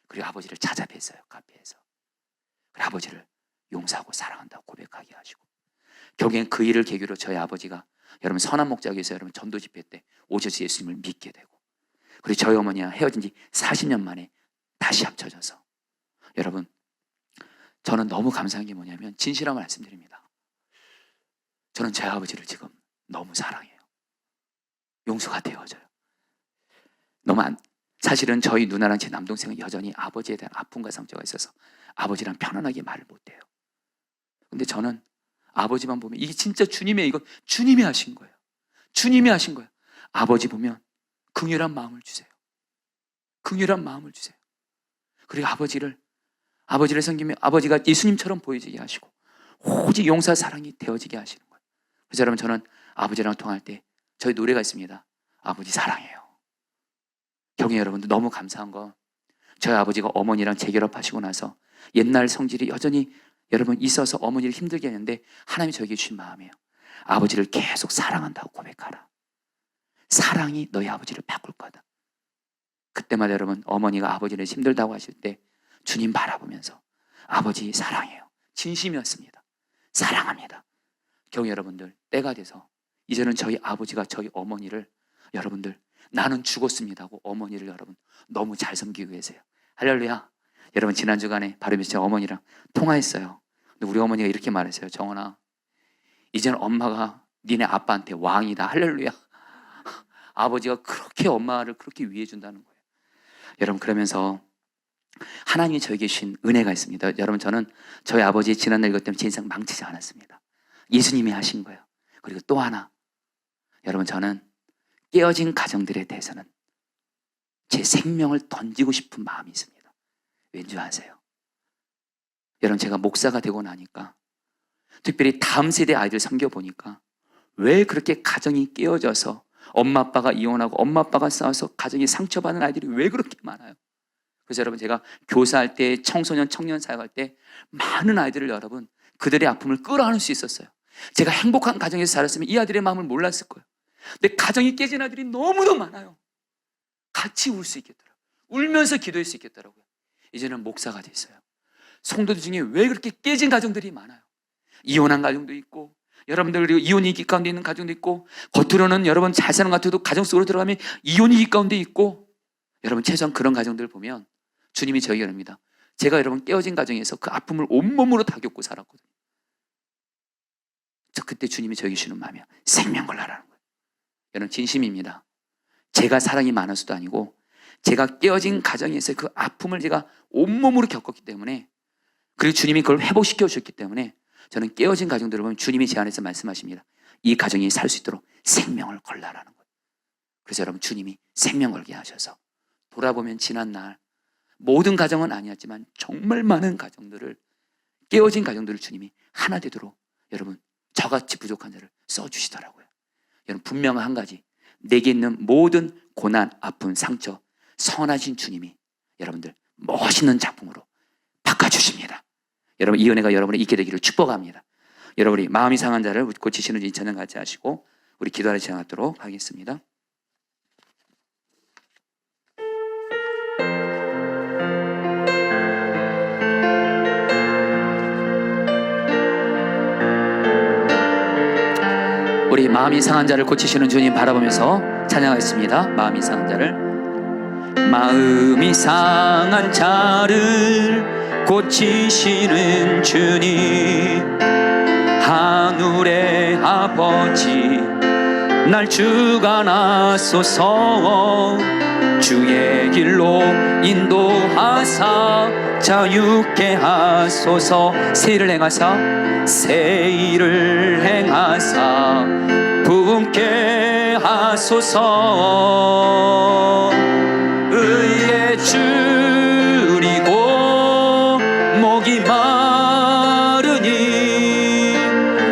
그리고 아버지를 찾아뵀어요. 카페에서. 그리고 아버지를 용서하고 사랑한다고 고백하게 하시고, 결국엔 그 일을 계기로 저희 아버지가 여러분 선한 목자교에서 여러분 전도 집회 때 오셔서 예수님을 믿게 되고, 그리고 저희 어머니와 헤어진 지 40년 만에 다시 합쳐져서, 여러분 저는 너무 감사한 게 뭐냐면 진실한 말씀드립니다. 저는 제 아버지를 지금 너무 사랑해요. 용서가 되어져요. 사실은 저희 누나랑 제 남동생은 여전히 아버지에 대한 아픔과 상처가 있어서 아버지랑 편안하게 말을 못해요. 근데 저는 아버지만 보면 이게 진짜 이거 주님이 하신 거예요. 주님이 하신 거예요. 아버지 보면 긍휼한 마음을 주세요. 긍휼한 마음을 주세요. 그리고 아버지를 섬기면 아버지가 예수님처럼 보여지게 하시고 오직 용서 사랑이 되어지게 하시는 거예요. 그래서 여러분 저는 아버지랑 통화할 때 저희 노래가 있습니다. 아버지 사랑해요. 결국에 여러분들 너무 감사한 건 저희 아버지가 어머니랑 재결합하시고 나서 옛날 성질이 여전히 여러분 있어서 어머니를 힘들게 했는데 하나님이 저에게 주신 마음이에요. 아버지를 계속 사랑한다고 고백하라. 사랑이 너희 아버지를 바꿀 거다. 그때마다 여러분 어머니가 아버지를 힘들다고 하실 때 주님 바라보면서 아버지 사랑해요. 진심이었습니다. 사랑합니다. 결국 여러분들 때가 돼서 이제는 저희 아버지가 저희 어머니를 여러분들 나는 죽었습니다고 어머니를 여러분 너무 잘 섬기고 계세요. 할렐루야. 여러분 지난 주간에 바로 며칠 어머니랑 통화했어요. 근데 우리 어머니가 이렇게 말했어요. 정원아, 이제는 엄마가 니네 아빠한테 왕이다. 할렐루야. 아버지가 그렇게 엄마를 그렇게 위해 준다는 거예요. 여러분 그러면서 하나님이 저에게 주신 은혜가 있습니다. 여러분 저는 저희 아버지의 지난날 이것 때문에 제 인생 망치지 않았습니다. 예수님이 하신 거예요. 그리고 또 하나, 여러분 저는 깨어진 가정들에 대해서는 제 생명을 던지고 싶은 마음이 있습니다. 왠지 아세요? 여러분 제가 목사가 되고 나니까 특별히 다음 세대 아이들 섬겨보니까 왜 그렇게 가정이 깨어져서 엄마 아빠가 이혼하고 엄마 아빠가 싸워서 가정이 상처받는 아이들이 왜 그렇게 많아요? 그래서 여러분 제가 교사할 때 청소년 청년 사역할 때 많은 아이들을 여러분 그들의 아픔을 끌어안을 수 있었어요. 제가 행복한 가정에서 자랐으면 이 아들의 마음을 몰랐을 거예요. 근데 가정이 깨진 아들이 너무도 많아요. 같이 울 수 있겠더라고요. 울면서 기도할 수 있겠더라고요. 이제는 목사가 됐어요. 성도들 중에 왜 그렇게 깨진 가정들이 많아요? 이혼한 가정도 있고, 여러분들 그리고 이혼위기 가운데 있는 가정도 있고, 겉으로는 여러분 잘 사는 것 같아도 가정 속으로 들어가면 이혼위기 가운데 있고, 여러분 최소한 그런 가정들을 보면 주님이 저에게 이럽니다. 제가 여러분 깨어진 가정에서 그 아픔을 온몸으로 다 겪고 살았거든요. 저 그때 주님이 저에게 주는 마음이야. 생명 걸라라는 거예요. 여러분 진심입니다. 제가 사랑이 많아서도 아니고 제가 깨어진 가정에서 그 아픔을 제가 온몸으로 겪었기 때문에, 그리고 주님이 그걸 회복시켜 주셨기 때문에 저는 깨어진 가정들을 보면 주님이 제 안에서 말씀하십니다. 이 가정이 살 수 있도록 생명을 걸라라는 거예요. 그래서 여러분 주님이 생명 걸게 하셔서 돌아보면 지난 날 모든 가정은 아니었지만 정말 많은 가정들을, 깨어진 가정들을 주님이 하나 되도록 여러분 저같이 부족한 자를 써주시더라고요. 여러분 분명한 한 가지, 내게 있는 모든 고난, 아픔, 상처 선하신 주님이 여러분들 멋있는 작품으로 바꿔주십니다. 여러분 이 은혜가 여러분이 있게 되기를 축복합니다. 여러분이 마음이 상한 자를 고치시는 이 찬양 같이 하시고 우리 기도하러 시작하도록 하겠습니다. 우리 마음이 상한 자를 고치시는 주님 바라보면서 찬양하겠습니다. 마음이 상한 자를. 마음이 상한 자를 고치시는 주님, 하늘의 아버지 날 주관하소서. 주의 길로 인도하사 자유케 하소서. 새 일을 행하사, 새 일을 행하사 부흥케 하소서. 의에 줄이고 목이 마르니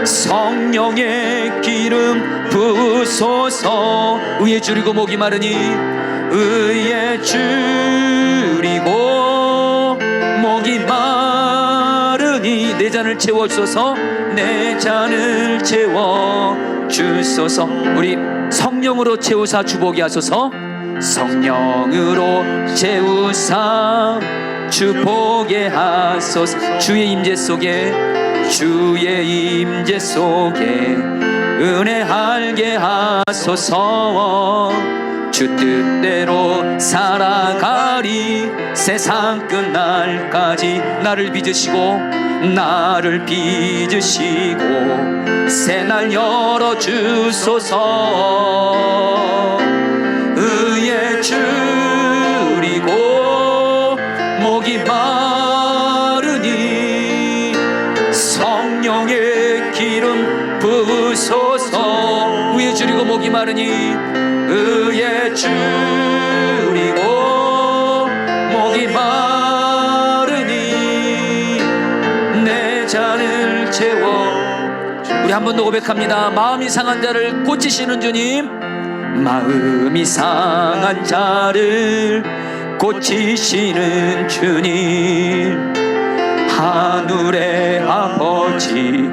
성령의 기름 부으소서. 의에 줄이고 목이 마르니, 의에 줄이고 목이 마르니 내 잔을 채워주소서. 내 잔을 채워주소서. 우리 성령으로 채우사 주보게 하소서. 성령으로 채우사 주보게 하소서. 주의 임재 속에, 주의 임재 속에 은혜 알게 하소서. 주 뜻대로 살아가리 세상 끝날까지. 나를 빚으시고 새날 열어주소서. 의에 줄이고 목이 마르니 성령의 기름 부으소서. 의에 줄이고 목이 마르니, 의에 줄이고 목이 마르니 내 잔을 채워. 우리 한 번 더 고백합니다. 마음이 상한 자를 고치시는 주님, 마음이 상한 자를 고치시는 주님, 하늘의 아버지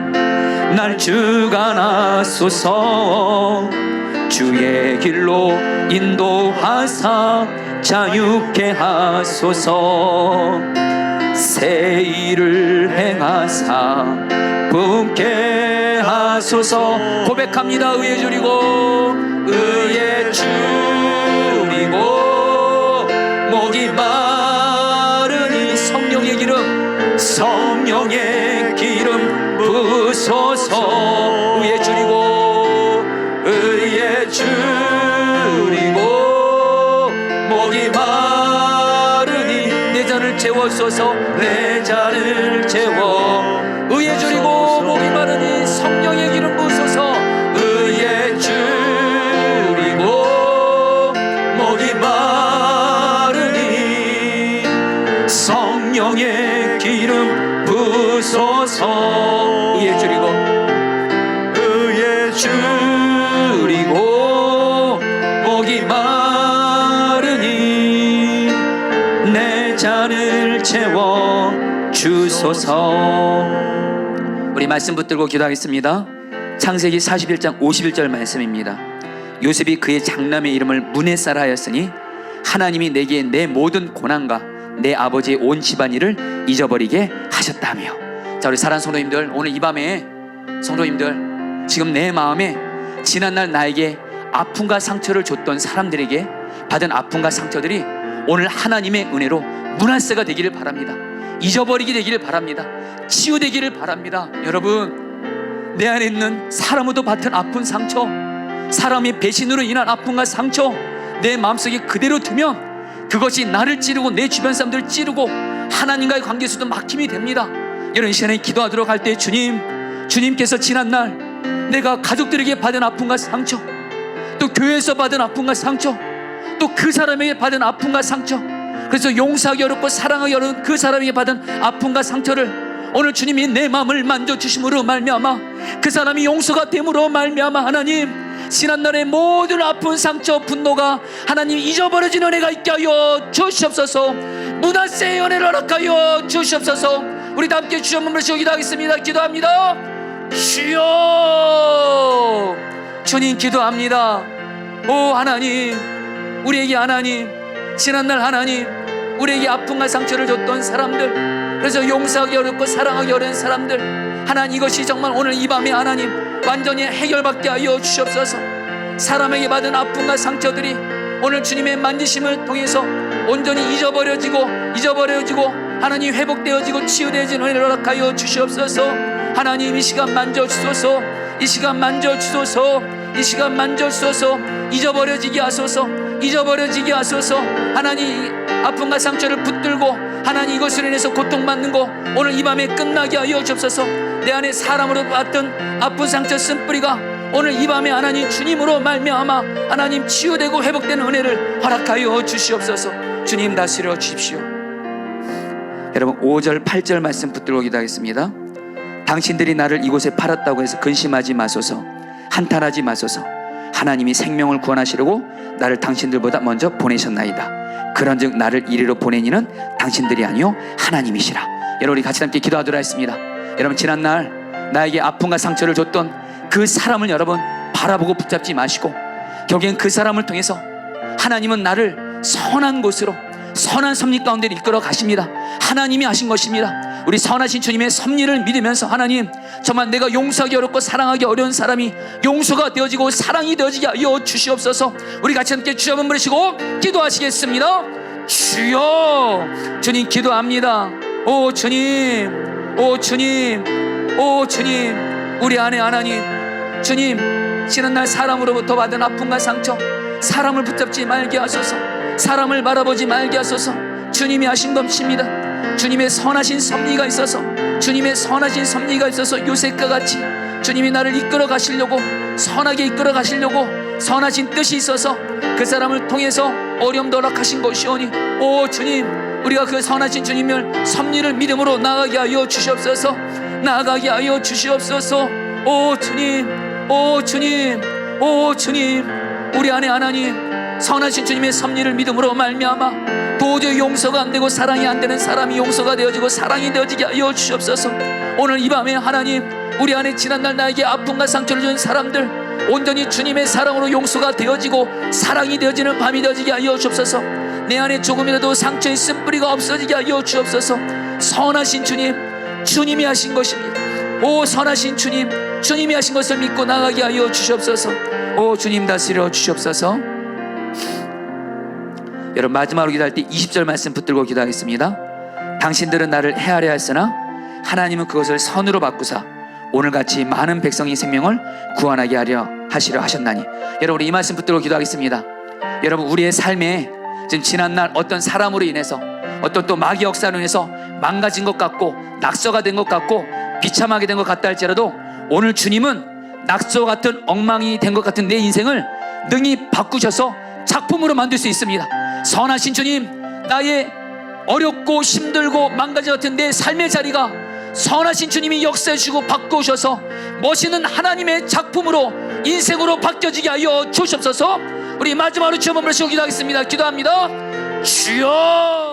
날 주관하소서. 주의 길로 인도하사 자유케 하소서. 새 일을 행하사 부흥케 하소서. 고백합니다. 의에 줄이고, 의에 줄이고 목이 마르니 성령의 기름, 성령의 기름 부으소서. 의에 줄이고, 의에 줄이고 목이 마르니 내 잔을 채워소서. 내 잔을 채워. 의에 줄이고 목이 마르니 성령의 기름 부으소서. 의에 줄이고 목이 마르니 성령의 기름 부으소서. 의에 줄이고, 의에 줄이고 목이 마르니 내 잔을 채워 주소서. 우리 말씀 붙들고 기도하겠습니다. 창세기 41장 51절 말씀입니다. 요셉이 그의 장남의 이름을 문헤사라 하였으니 하나님이 내게 내 모든 고난과 내 아버지의 온 집안일을 잊어버리게 하셨다며. 자, 우리 사랑하는 성도님들, 오늘 이 밤에 성도님들, 지금 내 마음에 지난날 나에게 아픔과 상처를 줬던 사람들에게 받은 아픔과 상처들이 오늘 하나님의 은혜로 문화세가 되기를 바랍니다. 잊어버리게 되기를 바랍니다. 치유되기를 바랍니다. 여러분, 내 안에 있는 사람으로도 받은 아픈 상처, 사람의 배신으로 인한 아픔과 상처 내 마음속에 그대로 두면 그것이 나를 찌르고 내 주변 사람들을 찌르고 하나님과의 관계에서도 막힘이 됩니다. 이런 시간에 기도하도록 할 때 주님께서 지난날 내가 가족들에게 받은 아픔과 상처, 또 교회에서 받은 아픔과 상처, 또 그 사람에게 받은 아픔과 상처, 그래서 용서하기 어렵고 사랑하기 어려운 그 사람에게 받은 아픔과 상처를 오늘 주님이 내 마음을 만져주심으로 말미암아 그 사람이 용서가 됨으로 말미암아 하나님, 지난날의 모든 아픈 상처, 분노가 하나님 잊어버려진 은혜가 있게 하여 주시옵소서. 문화세의 은혜를 허락하여 주시옵소서. 우리 다 함께 주여 한번 부르시고 기도하겠습니다. 기도합니다. 주여, 주님 기도합니다. 오 하나님, 우리에게 하나님, 지난날 하나님 우리에게 아픔과 상처를 줬던 사람들, 그래서 용서하기 어렵고 사랑하기 어려운 사람들, 하나님 이것이 정말 오늘 이 밤에 하나님 완전히 해결받게 하여 주시옵소서. 사람에게 받은 아픔과 상처들이 오늘 주님의 만지심을 통해서 온전히 잊어버려지고 하나님 회복되어지고 치유되어진 은혜를 허락하여 주시옵소서. 하나님 이 시간 만져주소서. 이 시간 만져주소서. 이 시간 만져주소서. 잊어버려지게 하소서. 잊어버려지게 하소서. 하나님 아픔과 상처를 붙들고 하나님 이것으로 인해서 고통받는 거 오늘 이 밤에 끝나게 하여 주옵소서. 내 안에 사람으로 받던 아픈 상처 쓴뿌리가 오늘 이 밤에 하나님 주님으로 말미암아 하나님 치유되고 회복되는 은혜를 허락하여 주시옵소서. 주님 다스려 주십시오. 여러분 5절 8절 말씀 붙들고 기도하겠습니다. 당신들이 나를 이곳에 팔았다고 해서 근심하지 마소서. 한탄하지 마소서. 하나님이 생명을 구원하시려고 나를 당신들보다 먼저 보내셨나이다. 그런즉 나를 이리로 보낸 이는 당신들이 아니요 하나님이시라. 여러분 우리 같이 함께 기도하도록 하겠습니다. 여러분 지난날 나에게 아픔과 상처를 줬던 그 사람을 여러분 바라보고 붙잡지 마시고 결국엔 그 사람을 통해서 하나님은 나를 선한 곳으로, 선한 섭리 가운데 이끌어 가십니다. 하나님이 하신 것입니다. 우리 선하신 주님의 섭리를 믿으면서 하나님 정말 내가 용서하기 어렵고 사랑하기 어려운 사람이 용서가 되어지고 사랑이 되어지게 하여 주시옵소서. 우리 같이 함께 주여 한번 부르시고 기도하시겠습니다. 주여, 주님 기도합니다. 오 주님, 오 주님, 오 주님, 우리 안에 하나님 주님 지난날 사람으로부터 받은 아픔과 상처, 사람을 붙잡지 말게 하소서. 사람을 바라보지 말게 하소서. 주님이 하신 것입니다. 주님의 선하신 섭리가 있어서, 주님의 선하신 섭리가 있어서 요셉과 같이 주님이 나를 이끌어 가시려고, 선하게 이끌어 가시려고 선하신 뜻이 있어서 그 사람을 통해서 어려움도 허락하신 것이오니 오 주님, 우리가 그 선하신 주님을 섭리를 믿음으로 나아가게 하여 주시옵소서. 나아가게 하여 주시옵소서. 오 주님, 오 주님, 오 주님, 우리 안에 하나님 선하신 주님의 섭리를 믿음으로 말미암아 도저히 용서가 안 되고 사랑이 안 되는 사람이 용서가 되어지고 사랑이 되어지게 하여 주시옵소서. 오늘 이 밤에 하나님 우리 안에 지난날 나에게 아픔과 상처를 준 사람들 온전히 주님의 사랑으로 용서가 되어지고 사랑이 되어지는 밤이 되어지게 하여 주옵소서. 내 안에 조금이라도 상처의 쓴뿌리가 없어지게 하여 주옵소서. 선하신 주님, 주님이 하신 것입니다. 오 선하신 주님, 주님이 하신 것을 믿고 나가게 하여 주시옵소서. 오 주님 다스려 주시옵소서. 여러분 마지막으로 기도할 때 20절 말씀 붙들고 기도하겠습니다. 당신들은 나를 해하려 했으나 하나님은 그것을 선으로 바꾸사 오늘같이 많은 백성의 생명을 구원하게 하시려 하셨나니. 여러분 이 말씀 붙들고 기도하겠습니다. 여러분 우리의 삶에 지금 지난날 어떤 사람으로 인해서 어떤 또 마귀 역사로 인해서 망가진 것 같고 낙서가 된 것 같고 비참하게 된 것 같다 할지라도 오늘 주님은 낙서 같은 엉망이 된 것 같은 내 인생을 능히 바꾸셔서 작품으로 만들 수 있습니다. 선하신 주님, 나의 어렵고 힘들고 망가진 것 같은 내 삶의 자리가 선하신 주님이 역사해 주시고 바꾸셔서 멋있는 하나님의 작품으로 인생으로 바뀌어지게 하여 주시옵소서. 우리 마지막으로 주여 한번 부르시고 기도하겠습니다. 기도합니다. 주여.